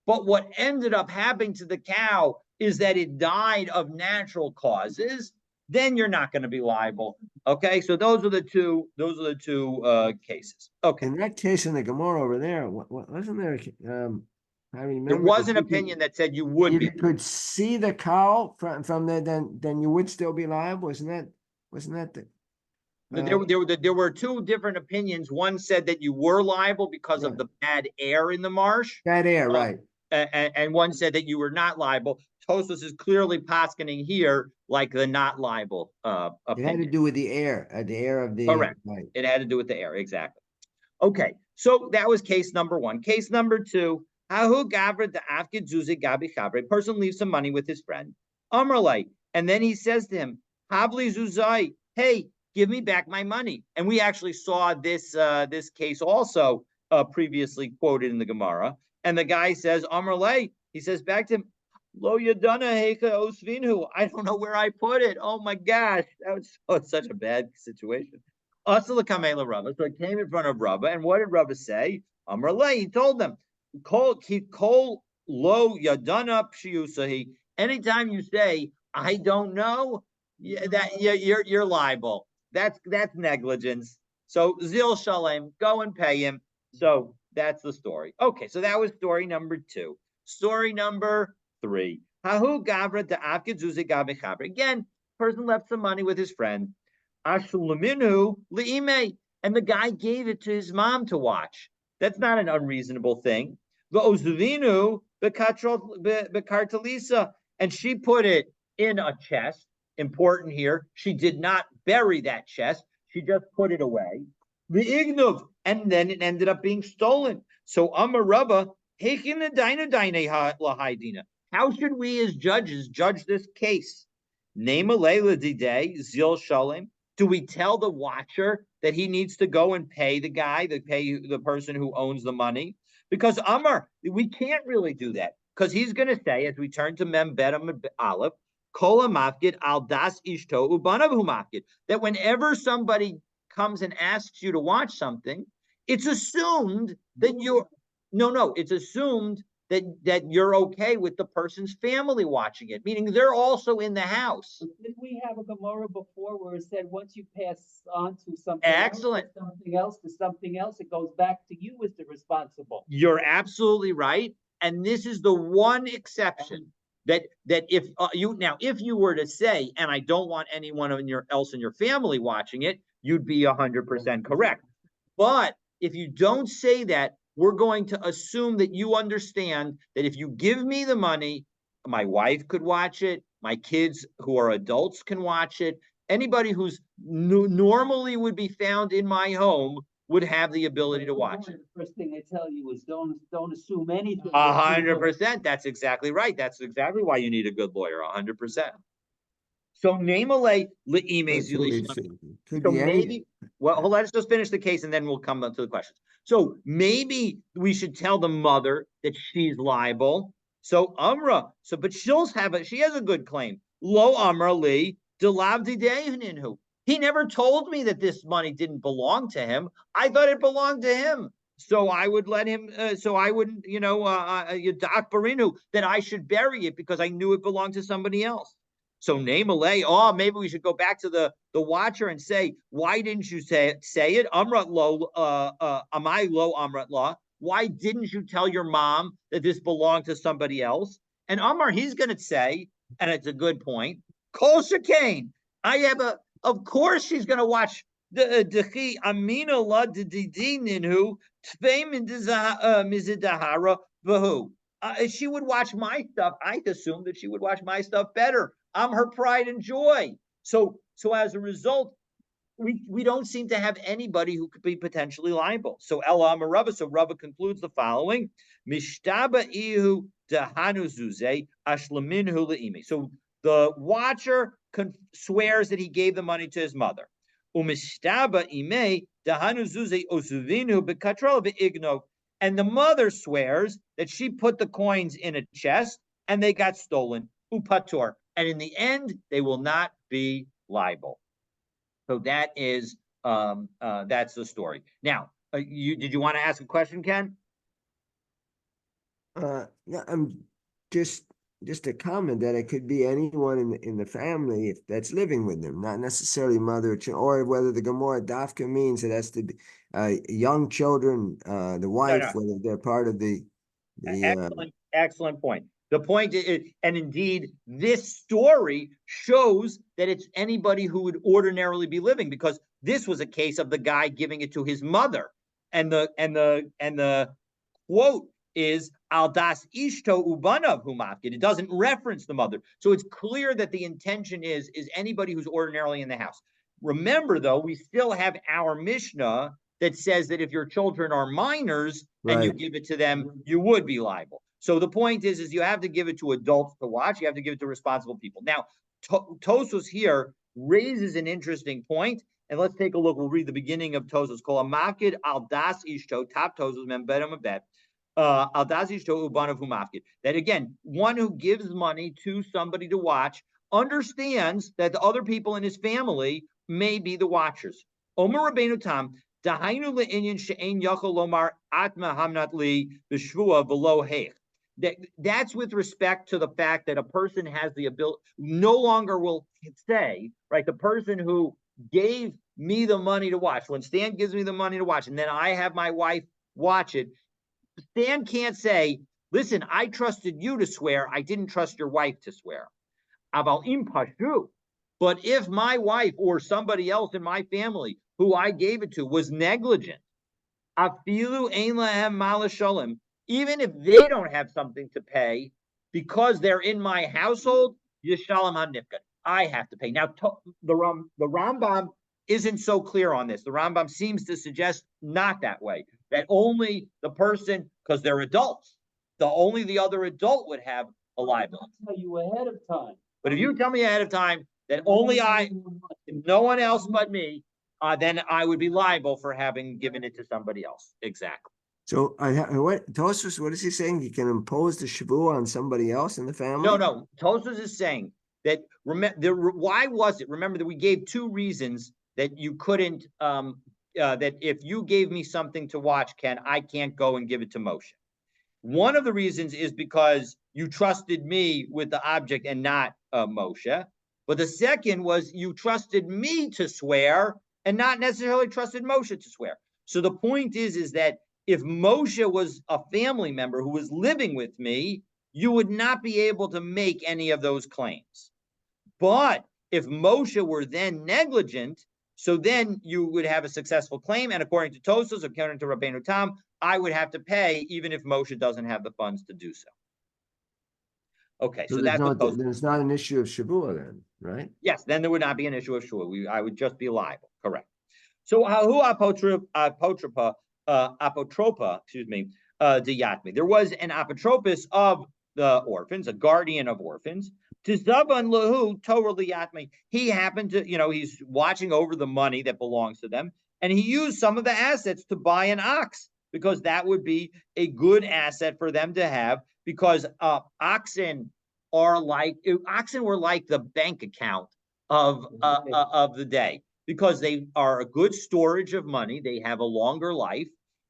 but what ended up happening to the cow is that it died of natural causes, then you're not going to be liable. Okay, so those are the two cases. Okay. In that case, in the Gemara over there, wasn't there? I remember there was an opinion that said you would be. If you could see the cow from there, then you would still be liable. Wasn't that the? There were two different opinions. One said that you were liable because of the bad air in the marsh. Bad air, right. And one said that you were not liable. Tosfos is clearly poskening here like the not liable opinion. It had to do with the air of the Correct. Right. It had to do with the air, exactly. Okay, so that was case number one. Case number two, a person leaves some money with his friend. Amrlai, and then he says to him, Havli Zuzai, hey, give me back my money. And we actually saw this case also previously quoted in the Gemara. And the guy says, Amrlai, he says back to him, Lo yadana heika osvinu. I don't know where I put it. Oh my gosh, it's such a bad situation. Asala kamela Rava. So it came in front of Rava, and what did Rava say? Amrlai, he told them, Kol lo yadana pshiusahi. Anytime you say I don't know, you're liable. That's negligence. So zil shalem, go and pay him. So that's the story. Okay, so that was story number two. Story number three. Hahu gavra da'afke zuzi gabe chabra. Again, person left some money with his friend. Ashuluminu li'ime, and the guy gave it to his mom to watch. That's not an unreasonable thing. V'ozuvinu bekartalisa, and she put it in a chest. Important here, she did not bury that chest. She just put it away. The ignuv, and then it ended up being stolen. So Amar Rava, how should we as judges judge this case? Name a Layla Dide, Zil Shalem. Do we tell the watcher that he needs to go and pay the guy, pay the person who owns the money? Because Amar, we can't really do that. Because he's going to say, as we turn to Mem Bedam Aleph, Kola mafkid al das ishto ubanavu mafkid, that whenever somebody comes and asks you to watch something, it's assumed that it's assumed that you're okay with the person's family watching it, meaning they're also in the house. Did we have a Gemara before where it said once you pass on to something Excellent. else to something else, it goes back to you as the responsible? You're absolutely right. And this is the one exception. that if if you were to say, and I don't want anyone else in your family watching it, you'd be 100% correct. But if you don't say that, we're going to assume that you understand that if you give me the money, my wife could watch it, my kids who are adults can watch it, anybody who's normally would be found in my home would have the ability to watch it. The first thing they tell you is don't assume anything. 100%. That's exactly right. That's exactly why you need a good lawyer. 100%. So name a lay Could So be maybe, well, let's just finish the case and then we'll come up to the questions. So maybe we should tell the mother that she's liable. So Amra, but she has a good claim. Lo Amra li delavdi dehininu. He never told me that this money didn't belong to him. I thought it belonged to him. So I would let him, so I wouldn't, Yadak Barinu, that I should bury it because I knew it belonged to somebody else. So name a lay. Oh, maybe we should go back to the watcher and say, why didn't you say it? Amrat lo, amai lo amrat law. Why didn't you tell your mom that this belonged to somebody else? And Amar, he's going to say, and it's a good point. Kol shekain. Of course she's going to watch the amina la didininu tfeim mizidahara vahu. She would watch my stuff. I assumed that she would watch my stuff better. I'm her pride and joy. So as a result, we don't seem to have anybody who could be potentially liable. So Ella Rabba. So Rabba concludes the following: Mishtaba ihu dahanu zuze ashlaminhu leimi. So the watcher swears that he gave the money to his mother. Umishtaba ime dahanu zuze osuvinu bekatrol beigno. And the mother swears that she put the coins in a chest and they got stolen. Upator. And in the end, they will not be liable. So that is that's the story. Now, did you want to ask a question, Ken? Yeah, I'm just a comment that it could be anyone in the family that's living with them, not necessarily mother or whether the Gemara Dafka means it has to be young children, the wife, whether they're part of the excellent point. The point is, and indeed, this story shows that it's anybody who would ordinarily be living, because this was a case of the guy giving it to his mother, and the quote is al das ishto ubanav humafkid. It doesn't reference the mother, so it's clear that the intention is anybody who's ordinarily in the house. Remember, though, we still have our Mishnah that says that if your children are minors and you give it to them, you would be liable. So the point is you have to give it to adults to watch. You have to give it to responsible people. Now, Tosfos here raises an interesting point, and let's take a look. We'll read the beginning of Tosfos. Called Amakid al das ishto top Tosfos membedam abet al das ishto ubanav humafkid. That again, one who gives money to somebody to watch understands that the other people in his family may be the watchers. Omer Rabbeinu Tam. That's with respect to the fact that a person has the ability, no longer will say, right, the person who gave me the money to watch, when Stan gives me the money to watch, and then I have my wife watch it, Stan can't say, listen, I trusted you to swear, I didn't trust your wife to swear. But if my wife or somebody else in my family who I gave it to was negligent, even if they don't have something to pay because they're in my household, I have to pay. Now, the Rambam isn't so clear on this. The Rambam seems to suggest not that way, that only the person, because they're adults, only the other adult would have a liability. I'll tell you ahead of time. But if you tell me ahead of time that only no one else but me, then I would be liable for having given it to somebody else. Exactly. So Tosfos, what is he saying? He can impose the shavua on somebody else in the family? No. Tosfos is saying that why was it? Remember that we gave two reasons that you couldn't. That if you gave me something to watch, Ken, I can't go and give it to Moshe. One of the reasons is because you trusted me with the object and not Moshe. But the second was you trusted me to swear and not necessarily trusted Moshe to swear. So the point is that if Moshe was a family member who was living with me, you would not be able to make any of those claims. But if Moshe were then negligent, so then you would have a successful claim. And according to Tosfos, according to Rabbeinu Tam, I would have to pay even if Moshe doesn't have the funds to do so. Okay, so that's what Tosfos. There's not an issue of Shavua then, right? Yes, then there would not be an issue of shua. I would just be liable. Correct. So who apotropa, excuse me, diyatmi. There was an apotropos of the orphans, a guardian of orphans. Tizaban lahu Torah liyatmi. He happened to, he's watching over the money that belongs to them, and he used some of the assets to buy an ox because that would be a good asset for them to have. Because oxen were like the bank account of the day, because they are a good storage of money. They have a longer life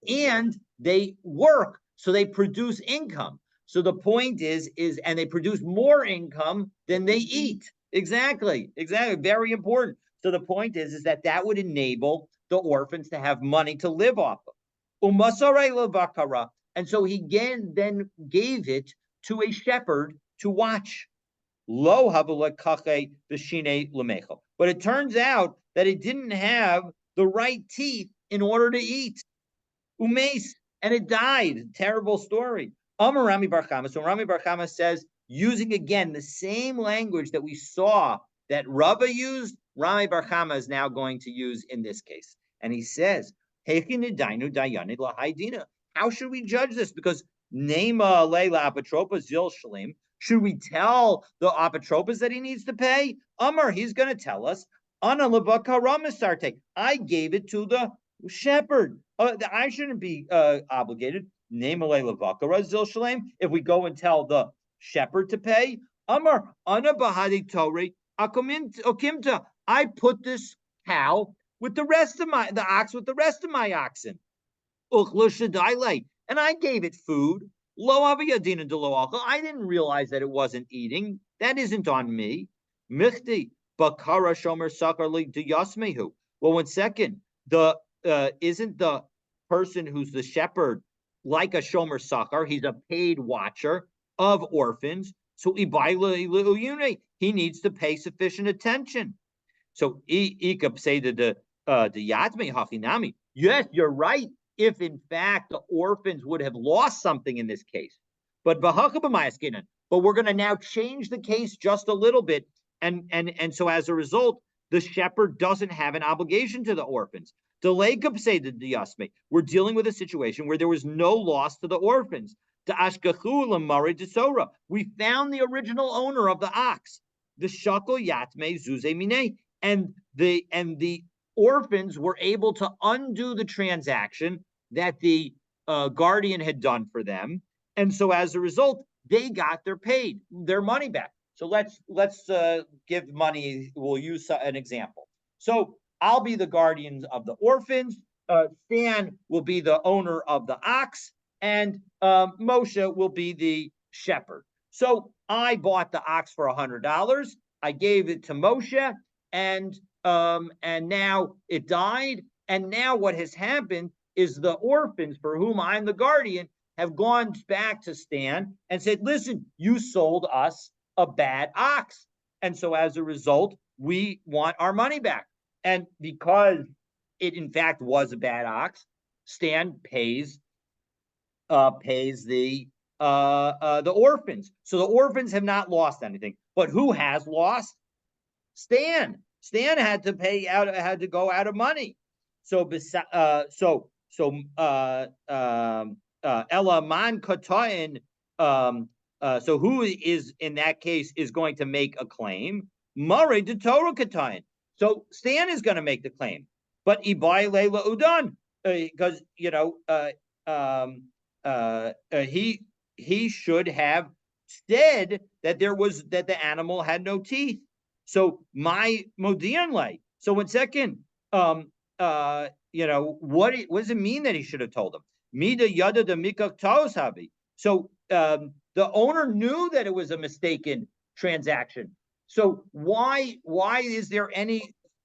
and they work, so they produce income. So the point is, and they produce more income than they eat. Exactly. Very important. So the point is that would enable the orphans to have money to live off of. And so he then gave it to a shepherd to watch. But it turns out that it didn't have the right teeth in order to eat. Umes, and it died. Terrible story. Rami Bar Chama. So Rami Bar Chama says, using again the same language that we saw that Rava used, Rami Bar Chama is now going to use in this case. And he says, how should we judge this? Because Nema Leila Apotropa Zil Shalim. Should we tell the Apotropas that he needs to pay? Amar, he's going to tell us. Ana Levakaramasarte. I gave it to the shepherd. I shouldn't be obligated. Nema Leila Vakara Zil Shalim. If we go and tell the shepherd to pay, Amar Ana Bahadi Tori Okimta. I put this cow with the ox with the rest of my oxen. And I gave it food. I didn't realize that it wasn't eating. That isn't on me. Well, 1 second. Isn't the person who's the shepherd like a shomer sakar? He's a paid watcher of orphans. So he needs to pay sufficient attention. So Ikab say to the Yatme Hafinami. Yes, you're right. If in fact the orphans would have lost something in this case. But we're going to now change the case just a little bit. And so as a result, the shepherd doesn't have an obligation to the orphans. We're dealing with a situation where there was no loss to the orphans. We found the original owner of the ox, the shakol yatme zuze mine, and the orphans were able to undo the transaction that the guardian had done for them, and so as a result, they got their money back. So let's give money. We'll use an example. So I'll be the guardian of the orphans. Stan will be the owner of the ox, and Moshe will be the shepherd. So I bought the ox for $100. I gave it to Moshe, and now it died. And now what has happened is the orphans for whom I'm the guardian have gone back to Stan and said, listen, you sold us a bad ox. And so as a result, we want our money back. And because it in fact was a bad ox, Stan pays the orphans. So the orphans have not lost anything. But who has lost? Stan. Stan had to go out of money. So Ella man katayin. So who is in that case is going to make a claim? Murray de Torah katayin. So Stan is going to make the claim, but Ibai Leila Udan, because he should have said that the animal had no teeth. So my modian lay. So 1 second, what does it mean that he should have told him? Mida yada de mikak taos habi. So the owner knew that it was a mistaken transaction. So why is there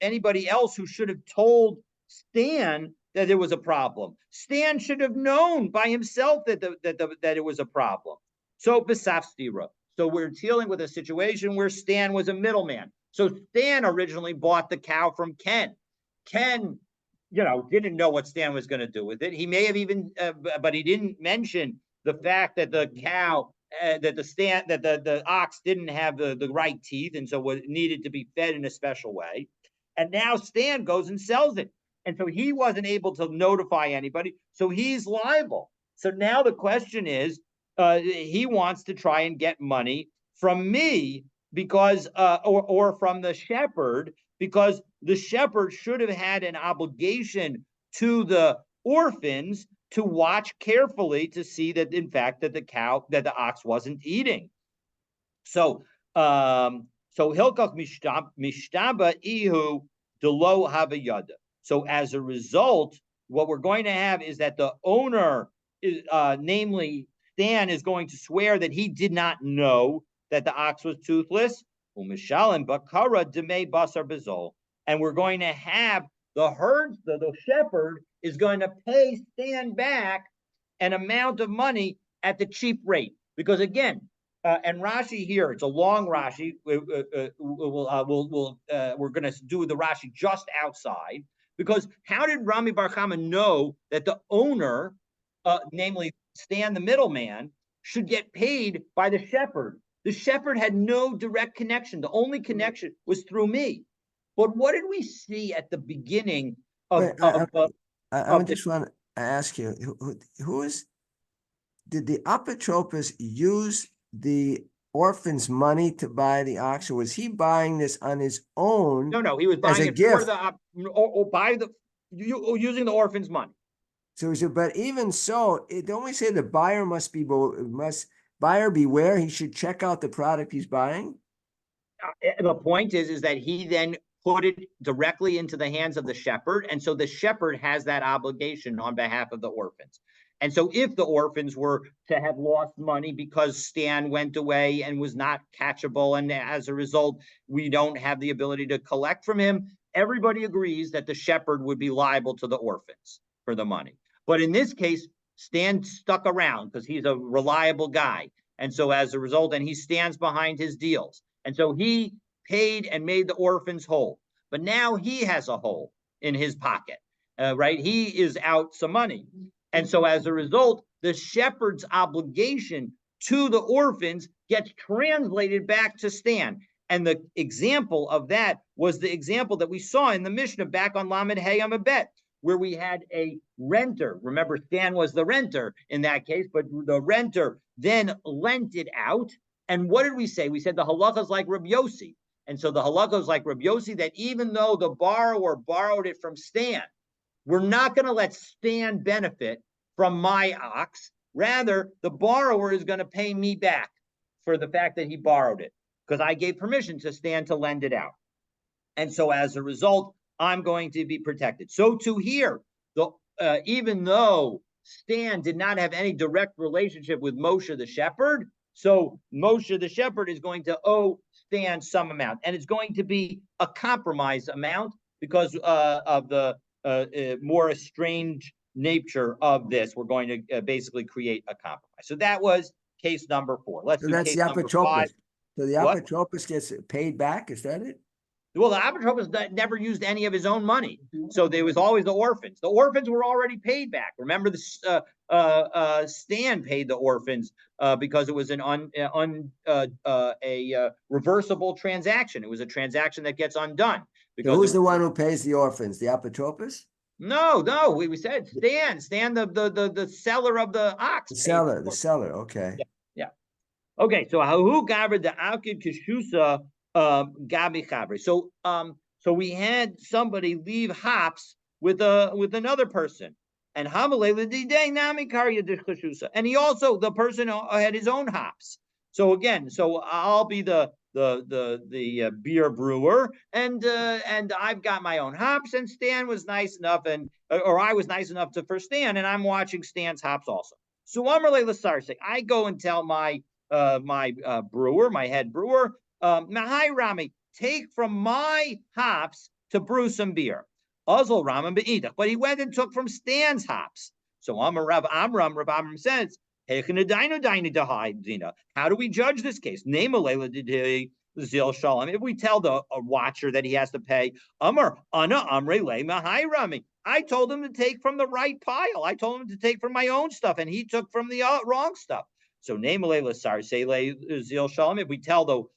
anybody else who should have told Stan that there was a problem? Stan should have known by himself that it was a problem. So besafstira. So we're dealing with a situation where Stan was a middleman. So Stan originally bought the cow from Ken. Ken, didn't know what Stan was going to do with it. He may have even, but he didn't mention the fact that the cow, that the ox didn't have the right teeth, and so it needed to be fed in a special way. And now Stan goes and sells it. And so he wasn't able to notify anybody. So he's liable. So now the question is, he wants to try and get money from me because, or from the shepherd, because the shepherd should have had an obligation to the orphans to watch carefully to see that, in fact, that the ox wasn't eating. So, hilkach mishtaba ihu delo havayada. So as a result, what we're going to have is that the owner, namely Stan, is going to swear that he did not know that the ox was toothless. Umishalim bakara demei basar bezol. And we're going to have the shepherd is going to pay Stan back an amount of money at the cheap rate. Because again, and Rashi here, it's a long Rashi. We're going to do the Rashi just outside. Because how did Rami Bar Chama know that the owner, namely Stan the middleman, should get paid by the shepherd? The shepherd had no direct connection. The only connection was through me. But what did we see at the beginning of? I just want to ask you, did the apotropos use the orphan's money to buy the ox, or was he buying this on his own? No, he was buying it gift for using the orphan's money. So, but even so, don't we say the buyer buyer beware? He should check out the product he's buying. The point is that he then put it directly into the hands of the shepherd, and so the shepherd has that obligation on behalf of the orphans. And so if the orphans were to have lost money because Stan went away and was not catchable, and as a result, we don't have the ability to collect from him, everybody agrees that the shepherd would be liable to the orphans for the money. But in this case, Stan stuck around because he's a reliable guy. And so as a result, and he stands behind his deals. And so he paid and made the orphans whole. But now he has a hole in his pocket, right? He is out some money. And so as a result, the shepherd's obligation to the orphans gets translated back to Stan. And the example of that was the example that we saw in the Mishnah back on Lamed Hey Amabet, where we had a renter. Remember, Stan was the renter in that case, but the renter then lent it out. And what did we say? We said the halacha is like Rabbi Yossi. And so the halacha is like Rabbi Yossi, that even though the borrower borrowed it from Stan, we're not going to let Stan benefit from my ox. Rather, the borrower is going to pay me back for the fact that he borrowed it, because I gave permission to Stan to lend it out. And so as a result, I'm going to be protected. So to here, even though Stan did not have any direct relationship with Moshe the shepherd, so Moshe the shepherd is going to owe Stan some amount, and it's going to be a compromise amount because of the more estranged nature of this. We're going to basically create a compromise. So that was case number 4. Let's do case number 5. So the apotropos gets paid back, is that it? Well, the apotropos never used any of his own money, so there was always the orphans. The orphans were already paid back. Remember, Stan paid the orphans because it was a reversible transaction. It was a transaction that gets undone. So who's the one who pays the orphans? The apotropos? No. We said Stan, the seller of the ox. The seller. Okay. Yeah. Okay. So who gathered the akid kishusa? Gabi Chavri. So we had somebody leave hops with another person, and and he also, the person had his own hops. So again, I'll be the beer brewer, and I've got my own hops, and Stan was nice enough, or I was nice enough for Stan, and I'm watching Stan's hops also. So I go and tell my brewer, my head brewer, Mahai Rami, take from my hops to brew some beer. Ozol Raman be'idach, but he went and took from Stan's hops. So Rav Amram says, How do we judge this case? Name Zil Shalom. If we tell the watcher that he has to pay, Amar Ana Amre Le Mahairami. I told him to take from the right pile. I told him to take from my own stuff, and he took from the wrong stuff. So name Sar say Zil Shalom. If we tell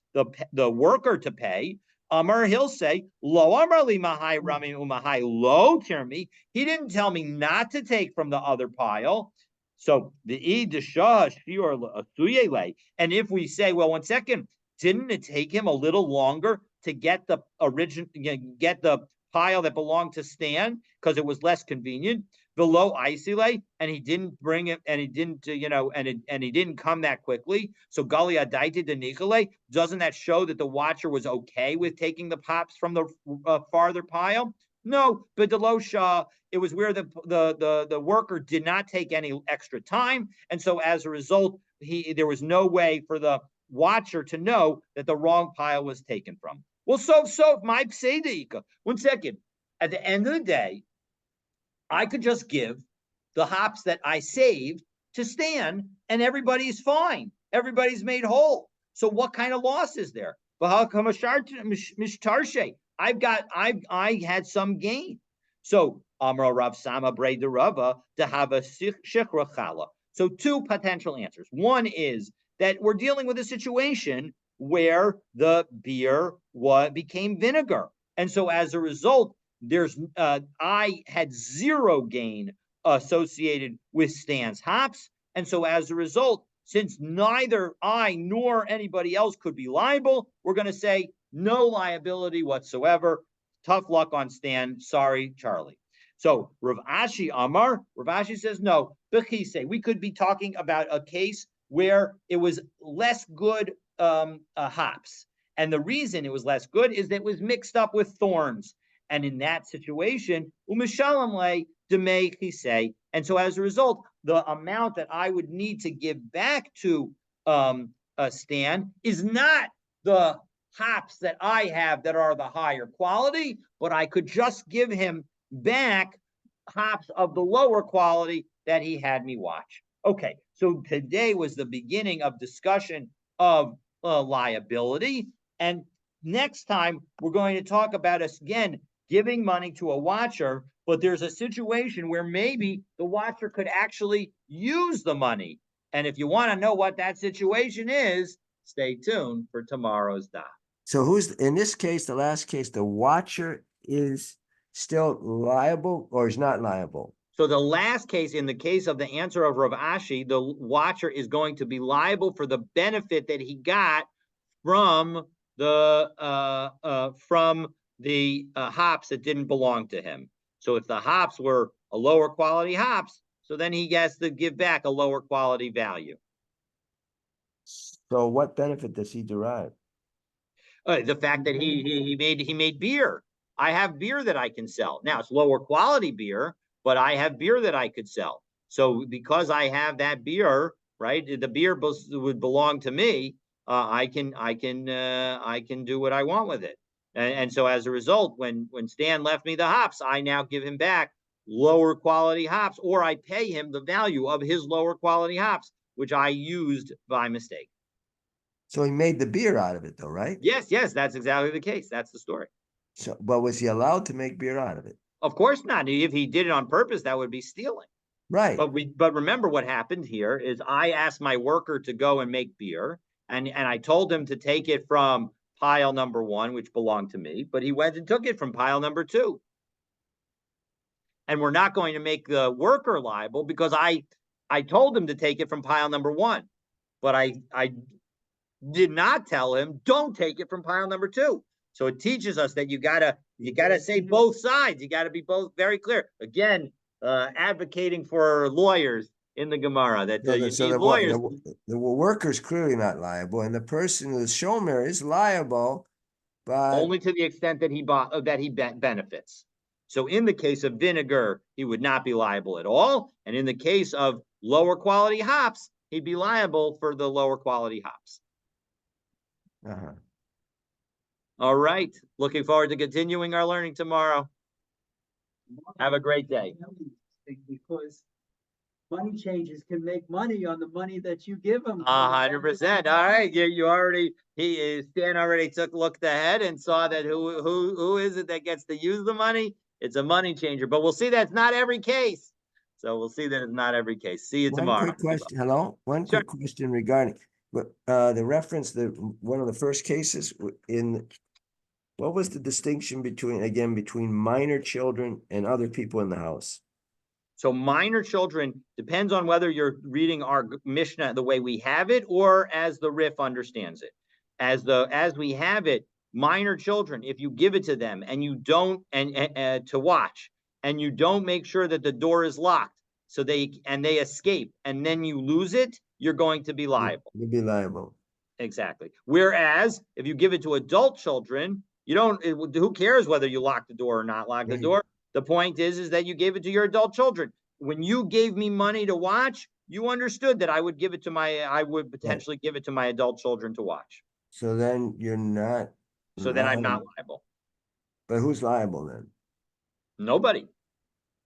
the worker to pay, Amar, he'll say, Lo Amar Li Mahai Rami Umahai Lo Tirmi. He didn't tell me not to take from the other pile. So the and if we say, well, 1 second, didn't it take him a little longer to get the get the pile that belonged to Stan because it was less convenient? Below Isile, and he didn't bring it, and he didn't, and he didn't come that quickly. So Gali Adaita de Nikolai, doesn't that show that the watcher was okay with taking the pops from the farther pile? No, but the low Shah, it was where the worker did not take any extra time, and so as a result, there was no way for the watcher to know that the wrong pile was taken from. Well, so my pseidika. 1 second. At the end of the day, I could just give the hops that I saved to Stan, and everybody's fine. Everybody's made whole. So what kind of loss is there? I had some gain. So Amra Rav Sama Bre de Rava to have a Shichra Chala. So 2 potential answers. One is that we're dealing with a situation where the beer became vinegar. And so as a result, I had 0 gain associated with Stan's hops. And so as a result, since neither I nor anybody else could be liable, we're going to say no liability whatsoever. Tough luck on Stan. Sorry, Charlie. So Rav Ashi Amar, Rav Ashi says no. Bechise, we could be talking about a case where it was less good hops. And the reason it was less good is that it was mixed up with thorns. And in that situation, umishalam le demei chisei. And so as a result, the amount that I would need to give back to Stan is not the hops that I have that are the higher quality, but I could just give him back hops of the lower quality that he had me watch. Okay, so today was the beginning of discussion of liability. And next time, we're going to talk about, again, giving money to a watcher, but there's a situation where maybe the watcher could actually use the money. And if you want to know what that situation is, stay tuned for tomorrow's daf. So who's, in this case, the last case, the watcher is still liable or is not liable? So the last case, in the case of the answer of Rav Ashi, the watcher is going to be liable for the benefit that he got from the hops that didn't belong to him. So if the hops were a lower quality hops, so then he has to give back a lower quality value. So what benefit does he derive? The fact that he made beer. I have beer that I can sell. Now it's lower quality beer, but I have beer that I could sell. So because I have that beer, right, the beer would belong to me. I can do what I want with it. And so as a result, when Stan left me the hops, I now give him back lower quality hops, or I pay him the value of his lower quality hops, which I used by mistake. So he made the beer out of it though, right? Yes, that's exactly the case. That's the story. So, but was he allowed to make beer out of it? Of course not. If he did it on purpose, that would be stealing. Right. But remember what happened here is I asked my worker to go and make beer, and I told him to take it from pile number 1, which belonged to me, but he went and took it from pile number 2. And we're not going to make the worker liable because I told him to take it from pile number 1, but I did not tell him don't take it from pile number 2. So it teaches us that you gotta say both sides. You gotta be both very clear. Again, advocating for lawyers in the Gemara that lawyers. The worker's clearly not liable, and the person who's shomer is liable, but only to the extent that he benefits. So in the case of vinegar, he would not be liable at all, and in the case of lower quality hops, he'd be liable for the lower quality hops. All right. Looking forward to continuing our learning tomorrow. Have a great day. Because money changers can make money on the money that you give them. 100%. All right, you already Stan already looked ahead and saw that who is it that gets to use the money? It's a money changer, but we'll see that's not every case. So we'll see that it's not every case. See you One tomorrow. quick question. Hello. One Sure. quick question regarding the reference, one of the first cases in, what was the distinction between minor children and other people in the house? So minor children depends on whether you're reading our Mishnah the way we have it or as the Rif understands it. As we have it, minor children, if you give it to them and you don't to watch, and you don't make sure that the door is locked, so they escape, and then you lose it, you're going to be liable. You'd be liable. Exactly. Whereas if you give it to adult children, you don't. Who cares whether you lock the door or not lock the door? The point is that you gave it to your adult children. When you gave me money to watch, you understood that I would potentially give it to my adult children to watch. So then you're not. So then I'm not liable. But who's liable then? Nobody.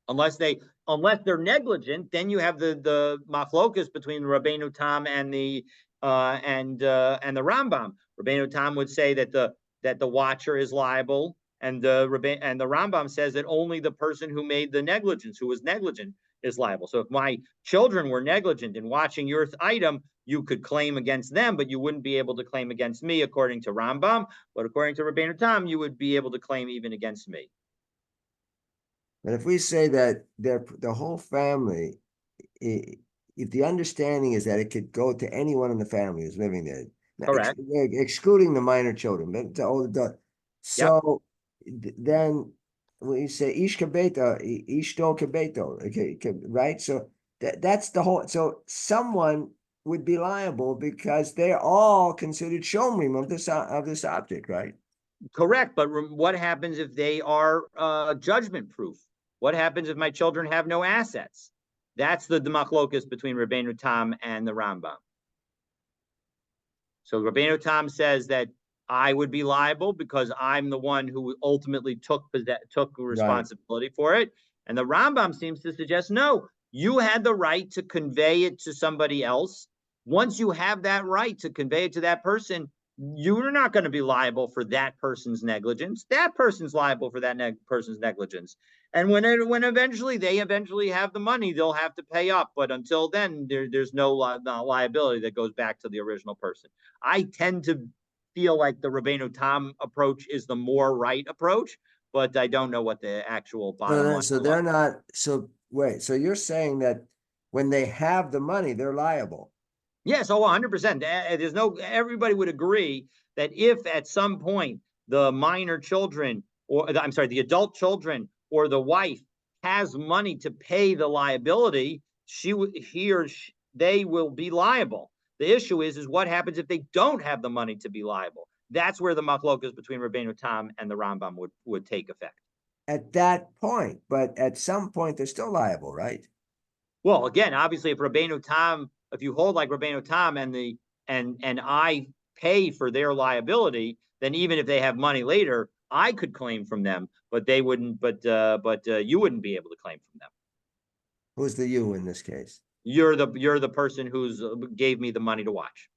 Unless they're negligent, then you have the machlokas between Rabbeinu Tam and the Rambam. Rabbeinu Tam would say that the watcher is liable, and the Rambam says that only the person who made the negligence, who was negligent, is liable. So if my children were negligent in watching your item, you could claim against them, but you wouldn't be able to claim against me, according to Rambam. But according to Rabbeinu Tam, you would be able to claim even against me. But if we say that the whole family, if the understanding is that it could go to anyone in the family who's living there, correct, excluding the minor children, but the old adult. So then when you say ish kabeto, ishto kabeto, okay, right? So that's the whole. So someone would be liable because they're all considered shomrim of this object, right? Correct, but what happens if they are judgment proof? What happens if my children have no assets? That's the machlokas between Rabbeinu Tam and the Rambam. So Rabbeinu Tam says that I would be liable because I'm the one who ultimately took responsibility for it. And the Rambam seems to suggest, no, you had the right to convey it to somebody else. Once you have that right to convey it to that person, you're not going to be liable for that person's negligence. That person's liable for that person's negligence. And when they eventually have the money, they'll have to pay up. But until then, there's no liability that goes back to the original person. I tend to feel like the Rabbeinu Tam approach is the more right approach, but I don't know what the actual bottom line. So they're not. So wait. So you're saying that when they have the money, they're liable. Yes, 100%. Everybody would agree that if at some point the minor children, the adult children or the wife has money to pay the liability, they will be liable. The issue is what happens if they don't have the money to be liable? That's where the machlokas between Rabbeinu Tam and the Rambam would take effect. At that point, but at some point they're still liable, right? Well, again, obviously, if you hold like Rabbeinu Tam and I pay for their liability, then even if they have money later, I could claim from them, but they wouldn't. But you wouldn't be able to claim from them. Who's the you in this case? You're the person who's gave me the money to watch.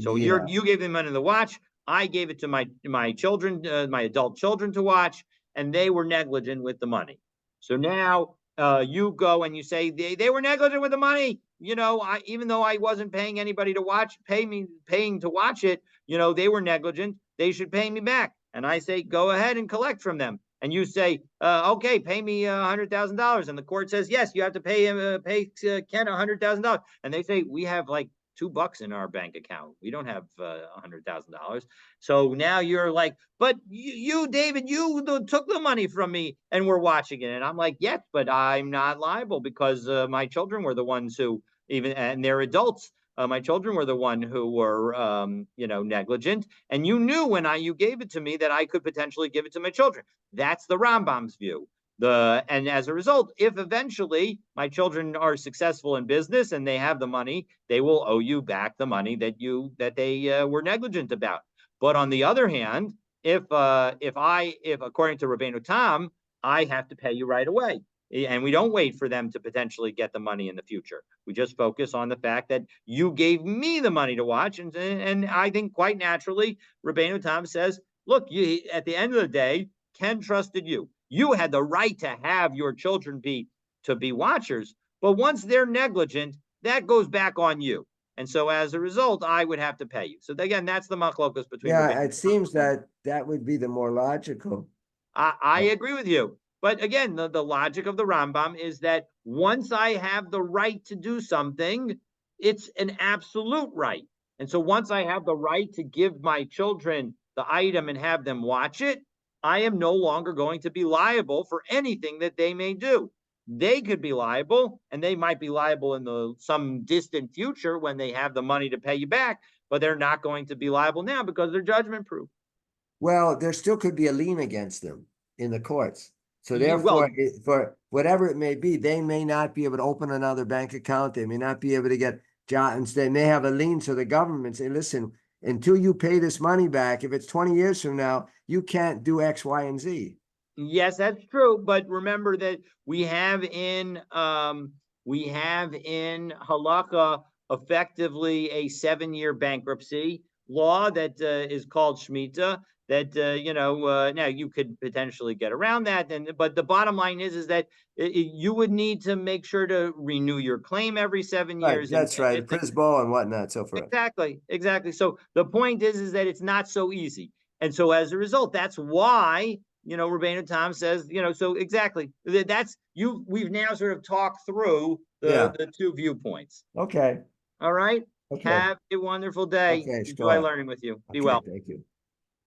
So you gave me money to watch. I gave it to my children, my adult children to watch, and they were negligent with the money. So now you go and you say they were negligent with the money. Even though I wasn't paying anybody to paying to watch it, they were negligent. They should pay me back. And I say, go ahead and collect from them. And you say, okay, pay me $100,000. And the court says, yes, you have to pay Ken $100,000. And they say, we have like $2 in our bank account. We don't have $100,000. So now you're like, but you, David, you took the money from me and we're watching it. And I'm like, yes, but I'm not liable because my children were the ones who and they're adults. My children were the one who were, negligent. And you knew when you gave it to me that I could potentially give it to my children. That's the Rambam's view. And as a result, if eventually my children are successful in business and they have the money, they will owe you back the money that they were negligent about. But on the other hand, if according to Rabbeinu Tam, I have to pay you right away. And we don't wait for them to potentially get the money in the future. We just focus on the fact that you gave me the money to watch. And I think quite naturally, Rabbeinu Tam says, look, you, at the end of the day, Ken trusted you. You had the right to have your children be watchers. But once they're negligent, that goes back on you. And so as a result, I would have to pay you. So again, that's the machlokas between. Yeah, it seems that that would be the more logical. I agree with you. But again, the logic of the Rambam is that once I have the right to do something, it's an absolute right. And so once I have the right to give my children the item and have them watch it, I am no longer going to be liable for anything that they may do. They could be liable, and they might be liable in some distant future when they have the money to pay you back, but they're not going to be liable now because they're judgment proof. Well, there still could be a lien against them in the courts. So Yeah, therefore, for whatever it may be, they may not be able to open another bank account. They may not be able to get jobs. They may have a lien. So the government say, listen, until you pay this money back, if it's 20 years from now, you can't do X, Y, and Z. Yes, that's true. But remember that we have in halakha effectively a 7-year bankruptcy law that is called Shemitah. That now you could potentially get around that, but the bottom line is that you would need to make sure to renew your claim every 7 Right, years. that's right. Prisbo and whatnot, so forth. Exactly. So the point is that it's not so easy, and so as a result, that's why Rabbeinu Tam says so exactly that's you. We've now sort of talked through the two viewpoints. Okay. All right. Okay. Have a wonderful day. Okay, Enjoy Scott. learning with you. Be Okay, well. thank you.